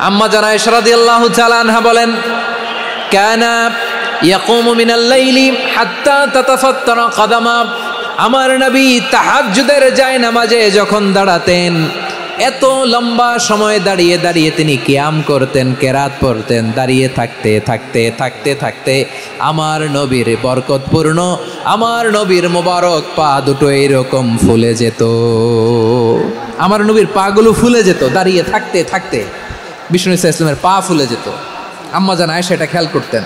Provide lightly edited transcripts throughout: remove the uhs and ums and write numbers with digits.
আম্মা জান আয়েশা রাদিয়াল্লাহু তাআলা আনহা বলেন, কানা ইয়াকুমু মিনাল লাইলি হাত্তা তাতাফাত্তারা কদামা। আমার নবী তাহাজ্জুদের জায়নামাজে যখন দাঁড়াতেন, এত লম্বা সময় দাঁড়িয়ে দাঁড়িয়ে তিনি কিয়াম করতেন, কেরাত পড়তেন। দাঁড়িয়ে থাকতে থাকতে থাকতে থাকতে আমার নবীর বরকতপূর্ণ, আমার নবীর মোবারক পা দুটো এইরকম ফুলে যেত। আমার নবীর পাগুলো ফুলে যেত দাঁড়িয়ে থাকতে থাকতে। বিষ্ণু ইসলামের পা ফুলে যেত। আম্মা জান আয়েশা এটা খেয়াল করতেন।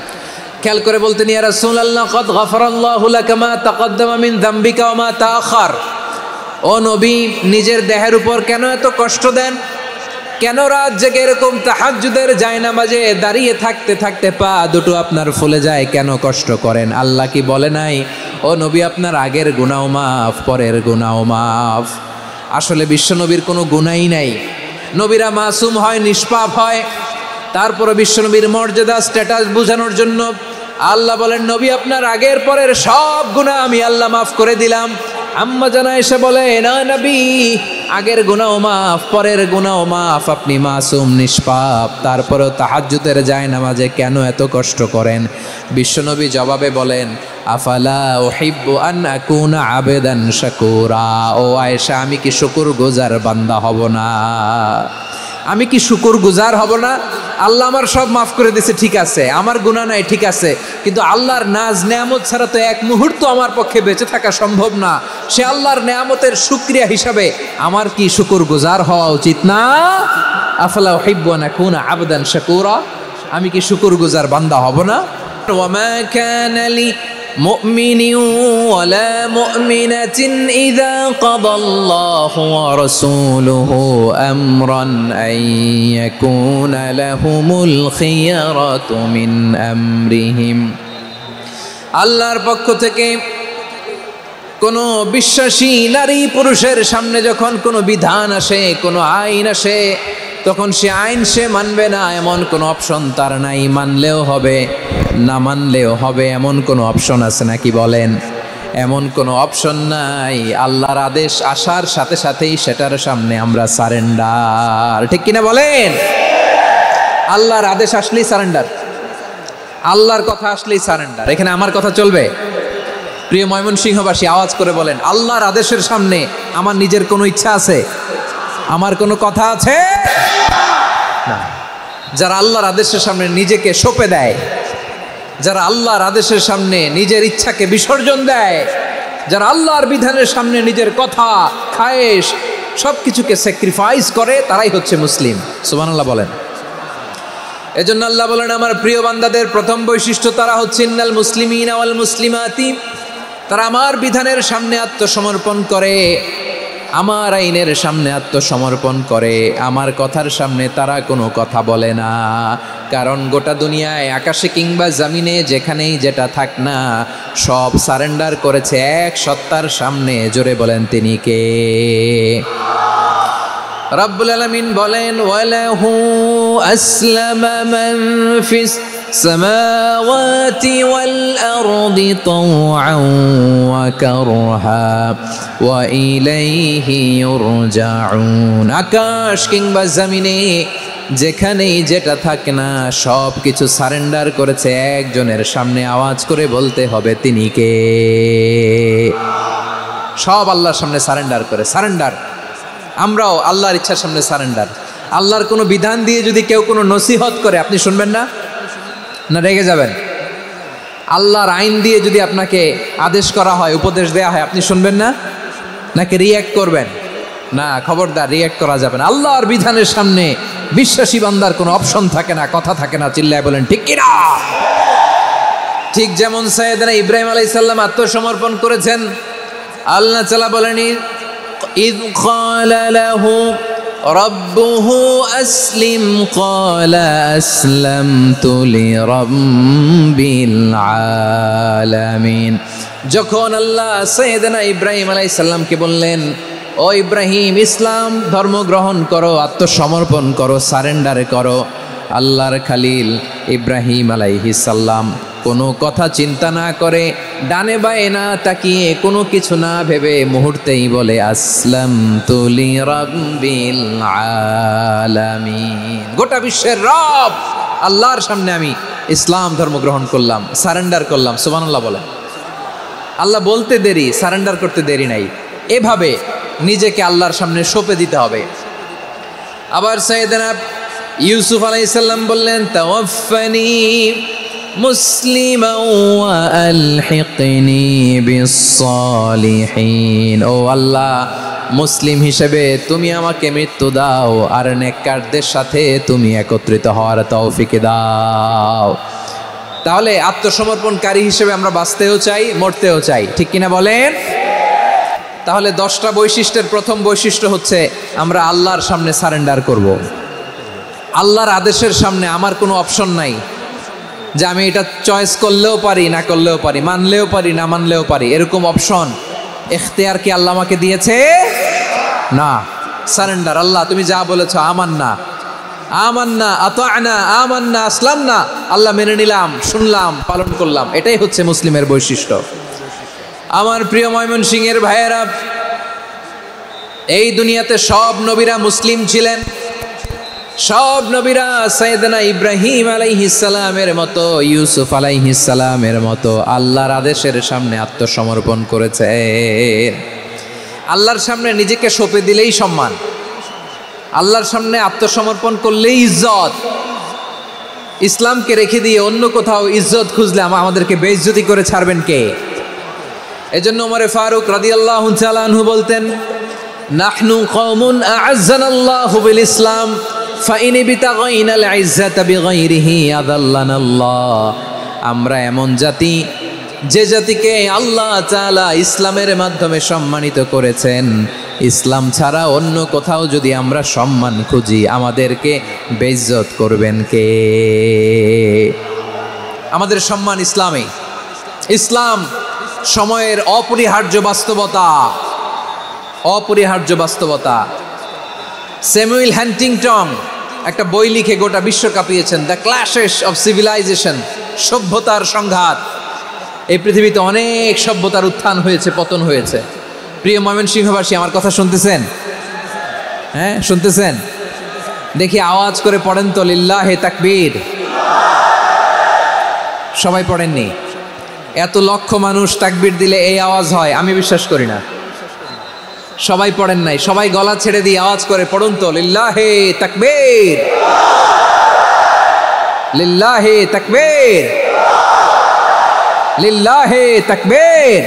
খেয়াল করে বলতেন, ইয়া রাসূলুল্লাহ কদ গফারাল্লাহু লাকা মা তাকদ্দামা মিন যামবিকা ওয়া মা তাআখার। ও নবী, নিজের দেহের উপর কেন এত কষ্ট দেন? কেন রাত জেগে এরকম তাহাজ্জুদের জায়নামাজে দাঁড়িয়ে থাকতে থাকতে পা দুটো আপনার ফুলে যায়? কেন কষ্ট করেন? আল্লাহ কি বলে নাই, ও নবী আপনার আগের গুনাহ মাফ, পরের গুনাহ মাফ? আসলে বিশ্বনবীর কোনো গুনাহই নাই। নবীরা মাসুম হয়, নিষ্পাপ হয়। তারপরে বিশ্বনবীর মর্যাদা, স্ট্যাটাস বোঝানোর জন্য আল্লাহ বলেন, নবী আপনার আগের পরের সব গুনাহ আমি আল্লাহ মাফ করে দিলাম। আম্মা জান আয়েশা বলে, না নবী, আগের গুনাহ মাফ, পরের গুনাহ মাফ, আপনি মাসুম, নিষ্পাপ, তারপরেও তাহাজ্জুদের জায়নামাজে কেন এত কষ্ট করেন? বিশ্বনবী জবাবে বলেন, আফালা উহিব্বু আন আকুনা আবেদান শাকুরা। ও আয়েশা, আমি কি শুকরগুজার বান্দা হব না? আমি কি শুকরগুজার হব না? আল্লাহ আমার সব মাফ করে দিয়েছে, ঠিক আছে, আমার গুনাহ নাই, ঠিক আছে, কিন্তু আল্লাহর নাজ নেয়ামত ছাড়া তো এক মুহূর্ত আমার পক্ষে বেঁচে থাকা সম্ভব না। সে আল্লাহর নেয়ামতের শুকরিয়া হিসাবে আমার কি শুকরগুজার হওয়া উচিত না? আফালা উহিব্বু আন আকুনা আবদান শাকুরা। আমি কি শুকরগুজার বান্দা হব না? ওয়া মা কানা লি مؤمن ولا مؤمنة إذا قضى الله ورسوله أمرا أن يكون لهم الخيرة من أمرهم। আল্লাহর পক্ষ থেকে কোনো বিশ্বাসী নারী পুরুষের সামনে যখন কোনো বিধান আসে, কোনো আইন আসে, তখন সে আইন সে মানবে না এমন কোনো অপশন তার নাই। মানলেও হবে, না মানলেও হবে, এমন কোনো অপশন আছে নাকি বলেন? এমন কোনো অপশন নাই। আল্লাহর আদেশ আসার সাথে সাথেই সেটার সামনে আমরা সারেন্ডার। ঠিক কিনা বলেন? আল্লাহর আদেশ আসলেই সারেন্ডার, আল্লাহর কথা আসলেই সারেন্ডার। এখানে আমার কথা চলবে? প্রিয় ময়মনসিংহবাসী, আওয়াজ করে বলেন, আল্লাহর আদেশের সামনে আমার নিজের কোনো ইচ্ছা আছে? আমার কোনো কথা আছে? না। যারা আল্লাহর আদেশের সামনে নিজেকে সঁপে দেয়, যারা আল্লাহর আদেশের সামনে নিজের ইচ্ছাকে বিসর্জন দেয়, যারা আল্লাহর বিধানের সামনে নিজের কথা, খায়েশ সব কিছুকে স্যাক্রিফাইস করে, তারাই হচ্ছে মুসলিম। সুবহানাল্লাহ বলেন। এজন্য আল্লাহ বলেন, আমার প্রিয় বান্দাদের প্রথম বৈশিষ্ট্য তারা হচ্ছে ইন্নাল মুসলিমিনা ওয়াল মুসলিমাতি। তারা আমার বিধানের সামনে আত্মসমর্পণ করে, আমার আইনের সামনে আত্মসমর্পণ করে, আমার কথার সামনে তারা কোনো কথা বলে না। কারণ গোটা দুনিয়ায় আকাশে কিংবা জমিনে যেখানেই যেটা থাক না, সব সারেন্ডার করেছে এক সত্তার সামনে। জোরে বলেন, তিনি কে? রব্বুল আলামিন বলেন, ওয়ালাহু আসলামা মান ফিস সামাওয়াতি ওয়াল আরদি তাওআন ওয়া কারহা ওয়া ইলাইহি ইউরজাউন। আকাশ কিংবা জমিনে যেখানেই যেটা থাকে না, সব কিছু সারেন্ডার করেছে একজনের সামনে। আওয়াজ করে বলতে হবে, তিনি কে? সব আল্লাহর সামনে সারেন্ডার করে। সারেন্ডার। আমরাও আল্লাহর ইচ্ছার সামনে সারেন্ডার। আল্লাহর কোনো বিধান দিয়ে যদি কেউ কোনো নসিহত করে, আপনি শুনবেন না? না রেগে যাবেন? আল্লাহর আইন দিয়ে যদি আপনাকে আদেশ করা হয়, উপদেশ দেয়া হয়, আপনি শুনবেন না? নাকি রিয়্যাক্ট করবেন? না, খবরদার, রিয়্যাক্ট করা যাবে না। আল্লাহর বিধানের সামনে বিশ্বাসী বান্দার কোনো অপশন থাকে না, কথা থাকে না। চিল্লায় বলেন, ঠিক কিনা? ঠিক যেমন সাইয়েদনা ইব্রাহিম আলাইহিস সালাম আত্মসমর্পণ করেছেন। আল্লাহ তাআলা বলেন, ইয ক্বালা লাহু রাব্বুহু আসলিম ক্বালা আসলামতু লিরাব্বিল আলামিন। যখন আল্লাহ সাইয়েদনা ইব্রাহিম আলাইহিস সালামকে বললেন, ও ইব্রাহিম, ইসলাম ধর্ম গ্রহণ করো, আত্মসমর্পণ করো, সারেন্ডার করো, আল্লাহর খালিল ইব্রাহিম আলাইহিস সালাম কোনো কথা চিন্তা না করে ডানে বায়ে না তাকিয়ে কোনো কিছু না ভেবে মুহূর্তেই বলে আসলামতু লিরাব্বিল আলামিন। গোটা বিশ্বের রব আল্লাহর সামনে আমি ইসলাম ধর্ম গ্রহণ করলাম, সারেন্ডার করলাম। সুবহানাল্লাহ বলেন। আল্লাহ বলতে দেরি, সারেন্ডার করতে দেরি নাই। এভাবে নিজেকে আল্লাহর সামনে সঁপে দিতে হবে। আবার সাইয়েদনা ইউসুফ আলাইহিস সালাম বললেন তাওয়াফফানি মুসলিমান ওয়া আলহিকনি বিস-সালিহিন। ও আল্লাহ, মুসলিম হিসেবে তুমি আমাকে মৃত্যু দাও আর নেককারদের সাথে তুমি একত্রিত হওয়ার তৌফিক দাও। তাহলে আত্মসমর্পণকারী হিসেবে আমরা বাঁচতেও চাই, মরতেও চাই, ঠিক কিনা বলেন? তাহলে 10টা বৈশিষ্ট্যের প্রথম বৈশিষ্ট্য হচ্ছে আমরা আল্লাহর সামনে সারেন্ডার করব। আল্লাহর আদেশের সামনে আমার কোনো অপশন নাই যে আমি এটা চয়েস করলেও পারি, না করলেও পারি, মানলেও পারি, না মানলেও পারি, এরকম অপশন এখতিয়ার কি আল্লাহ আমাকে দিয়েছে? না। সারেন্ডার। আল্লাহ তুমি যা বলেছ আমান্না, আমান্না, আতা'না, আমান্না, আসলামনা। আল্লাহ মেনে নিলাম, শুনলাম, পালন করলাম। এটাই হচ্ছে মুসলিমের বৈশিষ্ট্য। আমার প্রিয় ময়মনসিংহের ভাইয়েরা, এই দুনিয়াতে সব নবীরা মুসলিম ছিলেন। সব নবীরা সাইয়েদনা ইব্রাহিম আলাইহিস সালামের মতো, ইউসুফ আলাইহিস সালামের মতো আল্লাহর আদেশের সামনে আত্মসমর্পণ করেছে। আল্লাহর সামনে নিজেকে সঁপে দিলেই সম্মান, আল্লাহর সামনে আত্মসমর্পণ করলেই ইজ্জত। ইসলামকে রেখে দিয়ে অন্য কোথাও ইজ্জত খুঁজলে আমাদেরকে বেইজ্জতি করে ছাড়বেন কে? এজন্য ওমর ফারুক রাদিয়াল্লাহু তাআলা আনহু বলতেন, নাহনু কওমুন আ'আজ্জানাল্লাহু বিল ইসলাম ফাইন বিতাগাইনাল ইজ্জাতা বিগাইরিহি আযাল্লানাল্লাহ। আমরা এমন জাতি, যে জাতিকে আল্লাহ তাআলা ইসলামের মাধ্যমে সম্মানিত করেছেন। ইসলাম ছাড়া অন্য কোথাও যদি আমরা সম্মান খুঁজি, আমাদেরকে বেইজ্জত করবেন কে? আমাদের সম্মান ইসলামে। ইসলাম সময়ের অপরিহার্য বাস্তবতা, অপরিহার্য বাস্তবতা। স্যামুয়েল হ্যান্টিংটন একটা বই লিখে গোটা বিশ্ব কাঁপিয়েছেন, দ্য ক্ল্যাশেস অফ সিভিলাইজেশন, সভ্যতার সংঘাত। এই পৃথিবীতে অনেক সভ্যতার উত্থান হয়েছে, পতন হয়েছে। প্রিয় ময়মনসিংহবাসী, আমার কথা শুনতেছেন? হ্যাঁ, শুনতেছেন? দেখি আওয়াজ করে পড়েন তো, লিল্লাহে তাকবীর। সবাই পড়েননি? এত লক্ষ মানুষ তাকবীর দিলে এই আওয়াজ হয়? আমি বিশ্বাস করি না। সবাই পড়েন নাই। সবাই গলা ছেড়ে দিয়ে আওয়াজ করে পড়ুন তো, লিল্লাহে তাকবীর, লিল্লাহে তাকবীর, লিল্লাহে তাকবীর।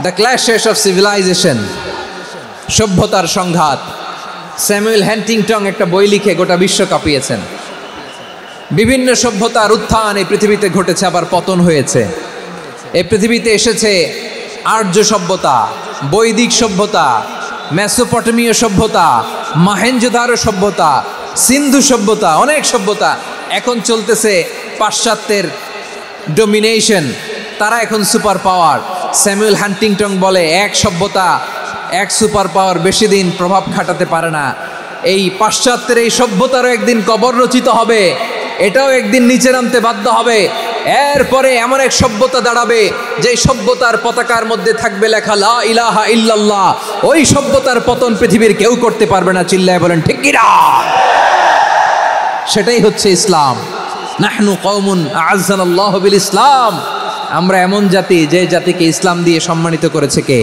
দ্য ক্ল্যাশেস অফ সিভিলাইজেশন, সভ্যতার সংঘাত। স্যামুয়েল হ্যান্টিংটন একটা বই লিখে গোটা বিশ্ব কাঁপিয়েছেন। বিভিন্ন সভ্যতার উত্থান এই পৃথিবীতে ঘটেছে, আবার পতন হয়েছে। এই পৃথিবীতে এসেছে আর্য সভ্যতা, বৈদিক সভ্যতা, মেসোপটেমীয় সভ্যতা, মহেঞ্জোদারো সভ্যতা, সিন্ধু সভ্যতা, অনেক সভ্যতা। এখন চলতেছে পাশ্চাত্যের ডোমিনেশন, তারা এখন সুপার পাওয়ার। স্যামুয়েল হ্যান্টিংটন বলে, এক সভ্যতা, এক সুপার পাওয়ার বেশি দিন প্রভাব খাটাতে পারে না। এই পাশ্চাত্যের এই সভ্যতারও একদিন কবর রচিত হবে, এটাও একদিন নিচে নামতে বাধ্য হবে। এরপরে এমন এক সভ্যতা দাঁড়াবে, যে সভ্যতার পতাকার মধ্যে থাকবে লেখা লা ইলাহা ইল্লাল্লাহ। ওই সভ্যতার পতন পৃথিবীর কেউ করতে পারবে না। চিল্লায় বলেন ঠিক কি না? সেটাই হচ্ছে ইসলাম। নাহনু কওমুন আ'আজ্জানাল্লাহু বিল ইসলাম। আমরা এমন জাতি, যে জাতিকে ইসলাম দিয়ে সম্মানিত করেছে কে?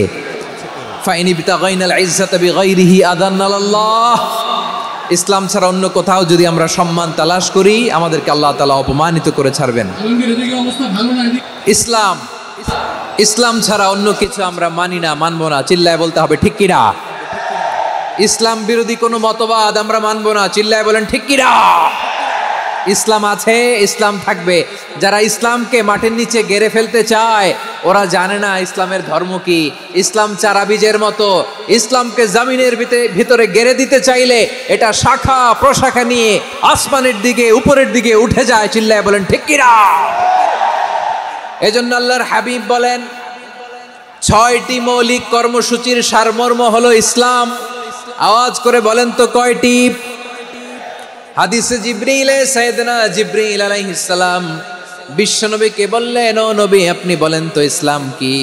ফাইন বিতাগাইনাল ইজ্জাতা বিগাইরিহি আযাল্লানাল্লাহ। ইসলাম ছাড়া অন্য কোথাও যদি আমরা সম্মান তালাশ করি, আমাদেরকে আল্লাহ তাআলা অপমানিত করে ছাড়বেন। ইসলাম, ইসলাম ছাড়া অন্য কিছু আমরা মানি না, মানবো না। চিল্লায় বলতে হবে ঠিক কি না? ইসলাম বিরোধী কোনো মতবাদ আমরা মানবো না। চিল্লায় বলেন ঠিক কি না? ইসলাম আছে, ইসলাম থাকবে। যারা ইসলামকে মাটির নিচে গেড়ে ফেলতে চায়, ওরা জানে না ইসলামের ধর্ম কি। ইসলাম চারা বীজের মতো, ইসলামকে জমিনের ভিতরে গেড়ে দিতে চাইলে এটা শাখা প্রশাখা নিয়ে আসমানের দিকে, উপরের দিকে উঠে যায়। চিল্লায় বলেন ঠিক কি না? এজন্য আল্লাহর হাবিব বলেন, 6টি মৌলিক কর্মসূচির সারমর্ম হলো ইসলাম। আওয়াজ করে বলেন তো কয়টি? হাদিসে জিবরিলে সাইয়েদনা জিবরিল আলাইহিস সালাম বিশ্বনবীকে বললেন, ও নবী আপনি বলেন তো ইসলাম কি?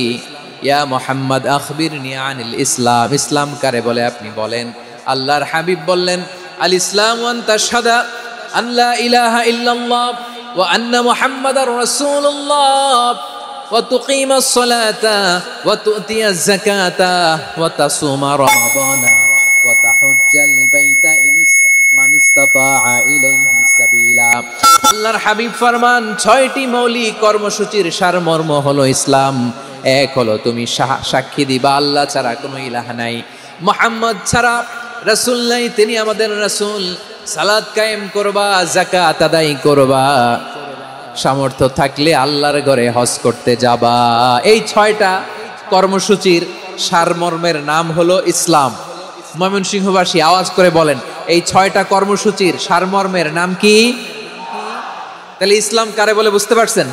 ইয়া মুহাম্মদ আখবিরনি আনিল ইসলাম, ইসলাম কারে বলে আপনি বলেন। আল্লাহর হাবিব বললেন, আল ইসলামু আন তাশহাদা আন লা ইলাহা ইল্লাল্লাহ ওয়া আন্না মুহাম্মাদার রাসূলুল্লাহ ওয়া তুকিমাস সালাতা ওয়া তুতিয়াজ যাকাতা ওয়া তাসুমা রমাদানা ওয়া তাহুজ্জাল বাইতা মান ইসতাতাআ ইলাইহি সাবিলা। আল্লাহর হাবিব ফরমান, 6টি মৌলিক কর্মসূচির সারমর্ম হলো ইসলাম। এক হলো তুমি সাক্ষী দিবা আল্লাহ ছাড়া কোনো ইলাহ নাই, মুহাম্মদ ছাড়া রাসূল নাই, তিনি আমাদের রাসূল। সালাত কায়েম করবা, যাকাত আদায় করবা, সামর্থ্য থাকলে আল্লাহর ঘরে হজ করতে যাবা। এই 6টা কর্মসূচির সারমর্মের নাম হলো ইসলাম। ময়মনসিংহবাসী আওয়াজ করে বলেন, এই 6টা কর্মসূচির সারমর্মের নাম কি? তাহলে ইসলাম কারে বলে বুঝতে পারছেন?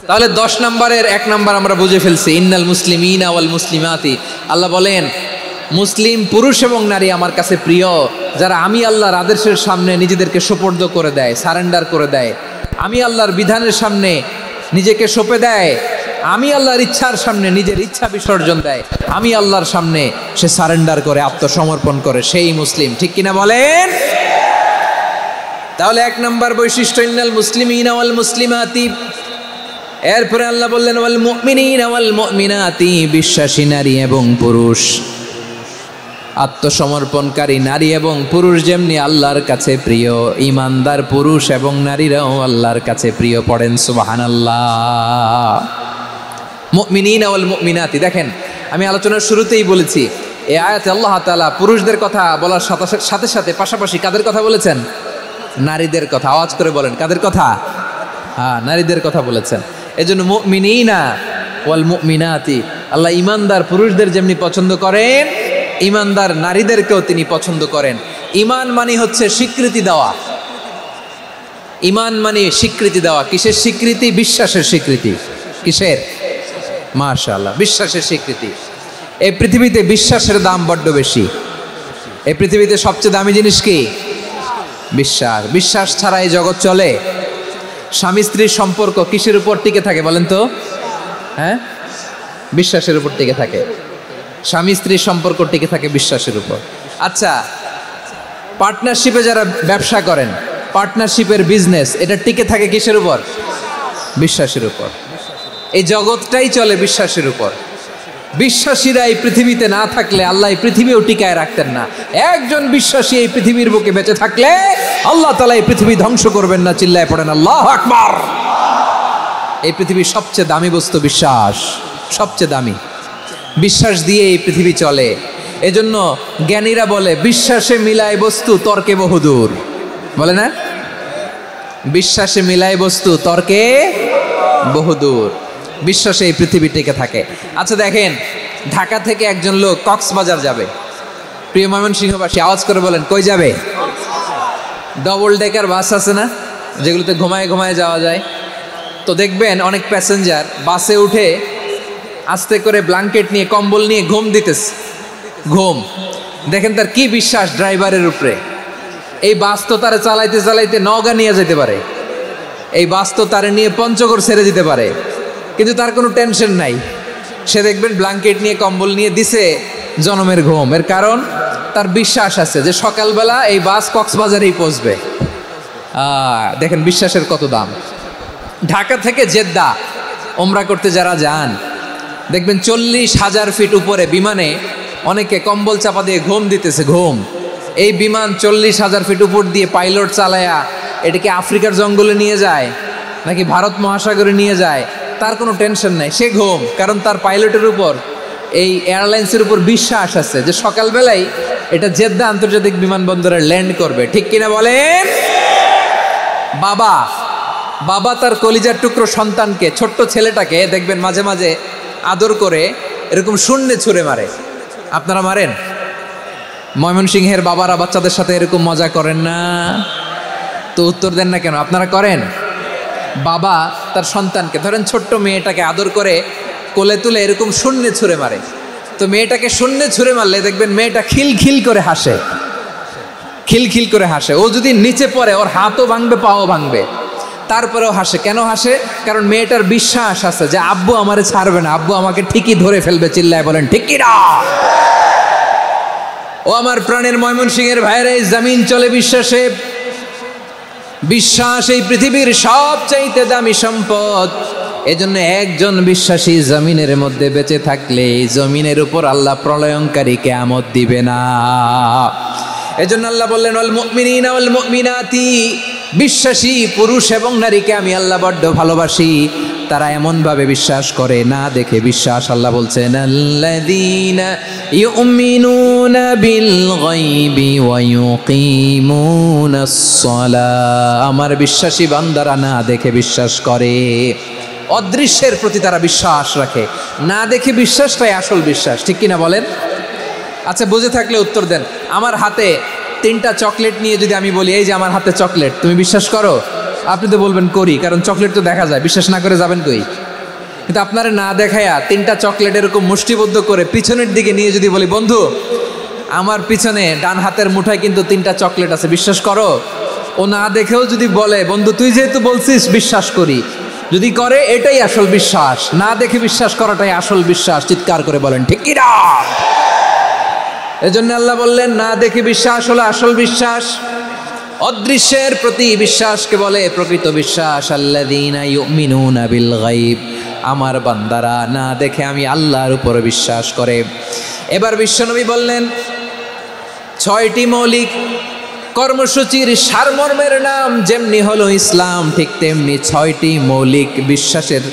তাহলে 10 নম্বরের 1 নম্বর আমরা বুঝে ফেলছি, ইন্নাল মুসলিমিনা ওয়াল মুসলিমাতি। আল্লাহ বলেন, মুসলিম পুরুষ এবং নারী আমার কাছে প্রিয়, যারা আমি আল্লাহর আদেশের সামনে নিজেদেরকে সোপর্দ করে দেয়, সারেন্ডার করে দেয়, আমি আল্লাহর বিধানের সামনে নিজেকে সঁপে দেয়, আমি আল্লাহর ইচ্ছার সামনে নিজের ইচ্ছা বিসর্জন দেয়, আমি আল্লাহর সামনে সে সারেন্ডার করে, আত্মসমর্পণ করে, সেই মুসলিম। ঠিক কিনা বলেন? তাহলে 1 নম্বর বৈশিষ্ট্য ইন্নাল মুসলিমিনা ওয়াল মুসলিমাতি। এরপরে আল্লাহ বললেন ওয়াল মুমিনিনা ওয়াল মুমিনাতি, বিশ্বাসী নারী এবং পুরুষ, আত্মসমর্পণকারী নারী এবং পুরুষ যেমনি আল্লাহর কাছে প্রিয়, ইমানদার পুরুষ এবং নারীরাও আল্লাহর কাছে প্রিয়। পড়েন সুবহানাল্লাহ। মুমিনিনা ওয়াল মুমিনাতি। দেখেন, আমি আলোচনার শুরুতেই বলেছি, এই আয়াতে আল্লাহ তাআলা পুরুষদের কথা বলার সাথে সাথে পাশাপাশি কাদের কথা বলেছেন? নারীদের কথা। আওয়াজ করে বলেন, কাদের কথা? হ্যাঁ, নারীদের কথা বলেছেন। এজন্য মুমিনিনা ওয়াল মুমিনাতি, আল্লাহ ইমানদার পুরুষদের যেমনি পছন্দ করেন, ইমানদার নারীদেরকেও তিনি পছন্দ করেন। ইমান মানে হচ্ছে স্বীকৃতি দেওয়া। ইমান মানে স্বীকৃতি দেওয়া। কিসের স্বীকৃতি? বিশ্বাসের স্বীকৃতি। কিসের? মাশাআল্লাহ, বিশ্বাসের স্বীকৃতি। এই পৃথিবীতে বিশ্বাসের দাম বড্ড বেশি। এই পৃথিবীতে সবচেয়ে দামি জিনিস কি? বিশ্বাস। বিশ্বাস ছাড়া এই জগৎ চলে? স্বামী স্ত্রীর সম্পর্ক কিসের উপর টিকে থাকে বলেন তো? হ্যাঁ, বিশ্বাসের উপর টিকে থাকে। স্বামী স্ত্রীর সম্পর্ক টিকে থাকে বিশ্বাসের উপর। আচ্ছা, পার্টনারশিপে যারা ব্যবসা করেন, পার্টনারশিপের বিজনেস, এটা টিকে থাকে কিসের উপর? বিশ্বাসের উপর। এই জগৎটাই চলে বিশ্বাসের উপর। বিশ্বাসীরা এই পৃথিবীতে না থাকলে আল্লাহ এই পৃথিবীও টিকায় রাখতেন না। একজন বিশ্বাসী এই পৃথিবীর বুকে বেঁচে থাকলে আল্লাহ তাআলা এই পৃথিবী ধ্বংস করবেন না। চিল্লায় পড়েন আল্লাহু আকবার। এই পৃথিবীর সবচেয়ে দামি বস্তু বিশ্বাস, সবচেয়ে দামি। বিশ্বাস দিয়ে এই পৃথিবী চলে। এজন্য জ্ঞানীরা বলে, বিশ্বাসে মিলায় বস্তু তর্কে বহুদূর। বলে না? বিশ্বাসে মিলায় বস্তু তর্কে বহুদূর। বিশ্বাসে এই পৃথিবী টিকে থাকে। আচ্ছা দেখেন, ঢাকা থেকে একজন লোক কক্সবাজার যাবে। প্রিয় ময়মনসিংহবাসী আওয়াজ করে বলেন, কই যাবে? ডবল ডেকার বাস আছে না, যেগুলোতে ঘুমায় ঘুমায় যাওয়া যায়। তো দেখবেন অনেক প্যাসেঞ্জার বাসে উঠে আস্তে করে ব্ল্যাঙ্কেট নিয়ে, কম্বল নিয়ে ঘুম দিতেছে। ঘুম দেখেন তার কি বিশ্বাস ড্রাইভারের উপরে। এই বাস তো তারা চালাইতে চালাইতে নওগাঁ নিয়ে যেতে পারে, এই বাস তো তারা নিয়ে পঞ্চগড় ছেড়ে দিতে পারে, কিন্তু তার কোনো টেনশন নাই। সে দেখবেন ব্ল্যাঙ্কেট নিয়ে, কম্বল নিয়ে দিছে জনমের ঘুম। এর কারণ তার বিশ্বাস আছে যে সকালবেলা এই বাস কক্সবাজারেই পৌঁছবে। দেখেন বিশ্বাসের কত দাম। ঢাকা থেকে জেদ্দা ওমরা করতে যারা যান, দেখবেন 40,000 ফিট উপরে বিমানে অনেকে কম্বল চাপা দিয়ে ঘুম দিতেছে। ঘুম। এই বিমান 40,000 ফিট উপর দিয়ে পাইলট চালায়া এটাকে আফ্রিকার জঙ্গলে নিয়ে যায় নাকি ভারত মহাসাগরে নিয়ে যায়, তার কোনো টেনশন নাই। সে ঘুম, কারণ তার পাইলটের উপর, এই এয়ারলাইন্সের উপর বিশ্বাস আছে যে সকালবেলায় এটা জেদ্দা আন্তর্জাতিক বিমানবন্দরে ল্যান্ড করবে। ঠিক কিনা বলেন? বাবা তার কলিজার টুকরো সন্তানকে, ছোট্ট ছেলেটাকে দেখবেন মাঝে মাঝে আদর করে এরকম শূন্যে ছুঁড়ে মারে। আপনারা মারেন? ময়মনসিংহের বাবারা বাচ্চাদের সাথে এরকম মজা করেন না? তো উত্তর দেন না কেন? আপনারা করেন? বাবা তার সন্তানকে, ধরেন ছোট্ট মেয়েটাকে আদর করে কোলে তুলে এরকম শূন্যে ছুঁড়ে মারে। তো মেয়েটাকে শূন্যে ছুঁড়ে মারলে দেখবেন মেয়েটা খিলখিল করে হাসে, খিলখিল করে হাসে। ও যদি নিচে পড়ে ওর হাতও ভাঙবে, পাও ভাঙবে। তারপরেও হাসে। কেন হাসে? কারণ মেয়েটার বিশ্বাস আছে যে আব্বু আমারে ছাড়বে না, আব্বু আমাকে ঠিকই ধরে ফেলবে। চিল্লায় বলেন ঠিক কি না? ও আমার প্রাণের ময়মনসিংহের ভাইরা, এই জমিন চলে বিশ্বাসে। বিশ্বাস এই পৃথিবীর সবচাইতে দামি সম্পদ। এজন্য একজন বিশ্বাসী জমিনের মধ্যে বেঁচে থাকলে এই জমিনের উপর আল্লাহ প্রলয়ঙ্কারী কিয়ামত দিবে না। এজন্য আল্লাহ বললেন ওয়াল মুমিনিনা ওয়াল মুমিনাতি, বিশ্বাসী পুরুষ এবং নারীকে আমি আল্লাহ বড্ড ভালোবাসি। তারা এমনভাবে বিশ্বাস করে না দেখে বিশ্বাস। আল্লাহ বলছেন আল্লাযীনা ইউমিনুনা বিল গায়বি ওয়া ইউকিমুনাস সালাহ, আমার বিশ্বাসী বান্দারা না দেখে বিশ্বাস করে। অদৃশ্যের প্রতি তারা বিশ্বাস রাখে, না দেখে বিশ্বাসটাই আসল বিশ্বাস। ঠিক কিনা বলেন? আচ্ছা, বুঝে থাকলে উত্তর দেন। আমার হাতে 3টা চকলেট নিয়ে যদি আমি বলি এই যে আমার হাতে চকলেট, তুমি বিশ্বাস করো? আপনি তো বলবেন করি, কারণ চকলেট তো দেখা যায়। বিশ্বাস না করে যাবেন কই? কিন্তু আপনারা না দেখায়া 3টা চকলেট এরকম মুষ্টিবদ্ধ করে পিছনের দিকে নিয়ে যদি বলি বন্ধু আমার পিছনে ডান হাতের মুঠায় কিন্তু 3টা চকলেট আছে, বিশ্বাস করো? ও না দেখেও যদি বলে বন্ধু তুই যেহেতু বলছিস বিশ্বাস করি, যদি করে এটাই আসল বিশ্বাস। না দেখে বিশ্বাস করাটাই আসল বিশ্বাস। চিৎকার করে বলেন ঠিক কি না? এজন্য আল্লাহ বললেন না দেখে বিশ্বাস হলো আসল বিশ্বাস। অদৃশ্যের প্রতি বিশ্বাসকে বলে প্রকৃত বিশ্বাস। আল্লাযীনা ইউমিনুনা বিল গায়ব, আমার বান্দারা না দেখে আমি আল্লাহর উপর বিশ্বাস করে। এবার বিশ্বনবী বললেন 6টি মৌলিক কর্মসূচির সারমর্মের নাম যেমনি হলো ইসলাম, ঠিক তেমনি 6টি মৌলিক বিশ্বাসের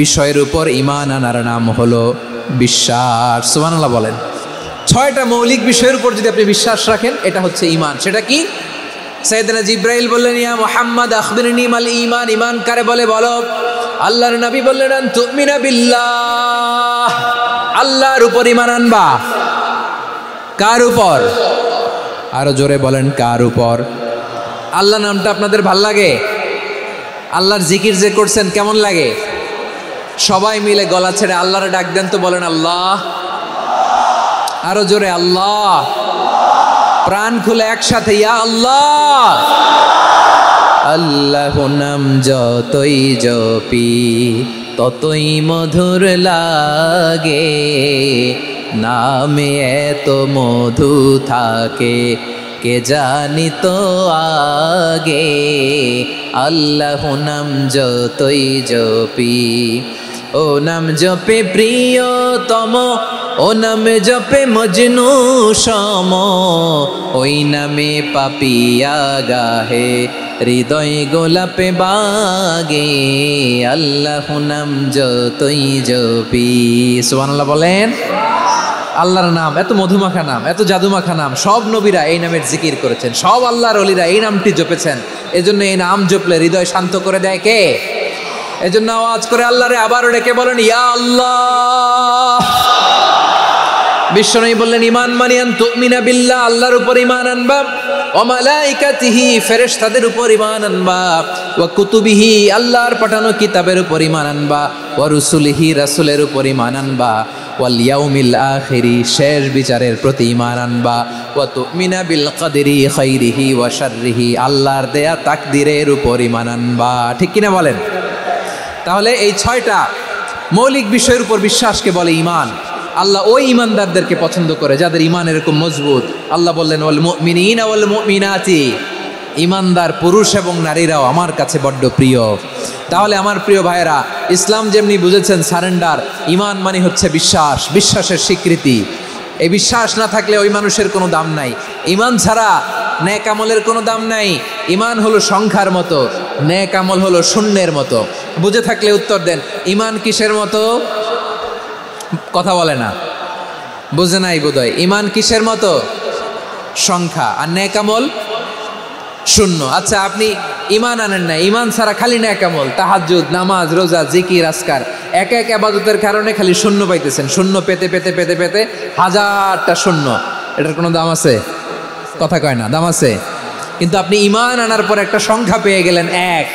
বিষয়ের উপর ঈমান আনার নাম হলো বিশ্বাস। সুবহানাল্লাহ বলেন। 6টা মৌলিক বিষয়ের উপর যদি আপনি বিশ্বাস রাখেন এটা হচ্ছে ঈমান। সেটা কি? সাইয়েদনা জিব্রাইল বললেন ইয়া মুহাম্মদ আখবিরনি মাল ঈমান, ঈমান কারে বলে বলো। আল্লাহর নবী বললেন আন তুমিনা বিল্লাহ, আল্লাহর উপর ঈমান আনবা। কার উপর? আরো জোরে বলেন কার উপর? আল্লাহ নামটা আপনাদের ভাল লাগে? আল্লাহর জিকির যে করছেন কেমন লাগে? সবাই মিলে গলা ছেড়ে আল্লাহরে ডাক দেন তো, বলেন আল্লাহ। আরো জোরে আল্লাহ। প্রাণ খুলে একসাথে ইয়া আল্লাহ। আল্লাহ নাম যতই জপি ততই মধুর লাগে, নামে এত মধু থাকে কে জানি তো আগে। আল্লাহ নাম যতই জপি, ও নাম জপে প্রিয়তম, ও নামে জপে মজনু সম, ওই নামে পাপিয়া গাহে হৃদয় গোলাপে বাগে। আল্লাহ নাম যতই জপি। সুবহানাল্লাহ বলেন। আল্লাহর নাম এত মধুমাখা নাম, এত জাদুমাখা নাম। সব নবীরা এই নামের জিকির করেছেন, সব আল্লাহর ওলিরা এই নামটি জপেছেন। এজন্য এই নাম জপলে হৃদয় শান্ত করে দেয় কে? এজন্য আওয়াজ করে আল্লাহরে আবারও ডেকে বলেন ইয়া আল্লাহ। বিশ্বনবী বললেন ঈমান মানে আন তুমিনা বিল্লাহ, আল্লাহর উপর ঈমান আনবা, ওয়া মালাইকাতিহি ফেরেশতাদের উপর ঈমান আনবা, ওয়া কুতুবিহি আল্লাহর পাঠানো কিতাবের উপর ঈমান আনবা, ওয়া রুসুলিহি রাসূলের উপর ঈমান আনবা, ওয়াল ইয়াউমিল আখিরি শেষ বিচারের প্রতি ঈমান আনবা, ওয়া তুমিনা বিল কদরি খাইরিহি ওয়া শাররিহি আল্লাহর দেয়া তাকদীরের উপর ঈমান আনবা। ঠিক কিনা বলেন? তাহলে এই 6টা মৌলিক বিষয়ের উপর বিশ্বাসকে বলে ঈমান। আল্লাহ ওই ঈমানদারদেরকে পছন্দ করে যাদের ঈমান এরকম মজবুত। আল্লাহ বললেন ওয়াল মুমিনিনা ওয়াল মুমিনাতি, ঈমানদার পুরুষ এবং নারীরাও আমার কাছে বড্ড প্রিয়। তাহলে আমার প্রিয় ভাইয়েরা, ইসলাম যেমনি বুঝেছেন সারেন্ডার, ঈমান মানে হচ্ছে বিশ্বাস, বিশ্বাসের স্বীকৃতি। এই বিশ্বাস না থাকলে ওই মানুষের কোনো দাম নাই। ঈমান ছাড়া নেক আমলের কোনো দাম নাই। ঈমান হলো সংখ্যার মতো, নেক আমল হলো শূন্যের মতো। বুঝে থাকলে উত্তর দেন। ঈমান কিসের মতো? কথা বলে না, বুঝে নাই বোধহয়। ঈমান কিসের মতো? সংখ্যা। আর নেক আমল শূন্য। আচ্ছা, আপনি ঈমান আনেন না, ঈমান ছাড়া খালি নেক আমল, তাহাজ্জুদ, নামাজ, রোজা, জিকির, আজকার, এক এক ইবাদতের কারণে খালি শূন্য পাইতেছেন। শূন্য পেতে পেতে পেতে পেতে হাজারটা শূন্য। এটার কোনো দাম আছে? কথা কয় না, দাম আছে। কিন্তু আপনি ঈমান আনার পর একটা সংখ্যা পেয়ে গেলেন 1।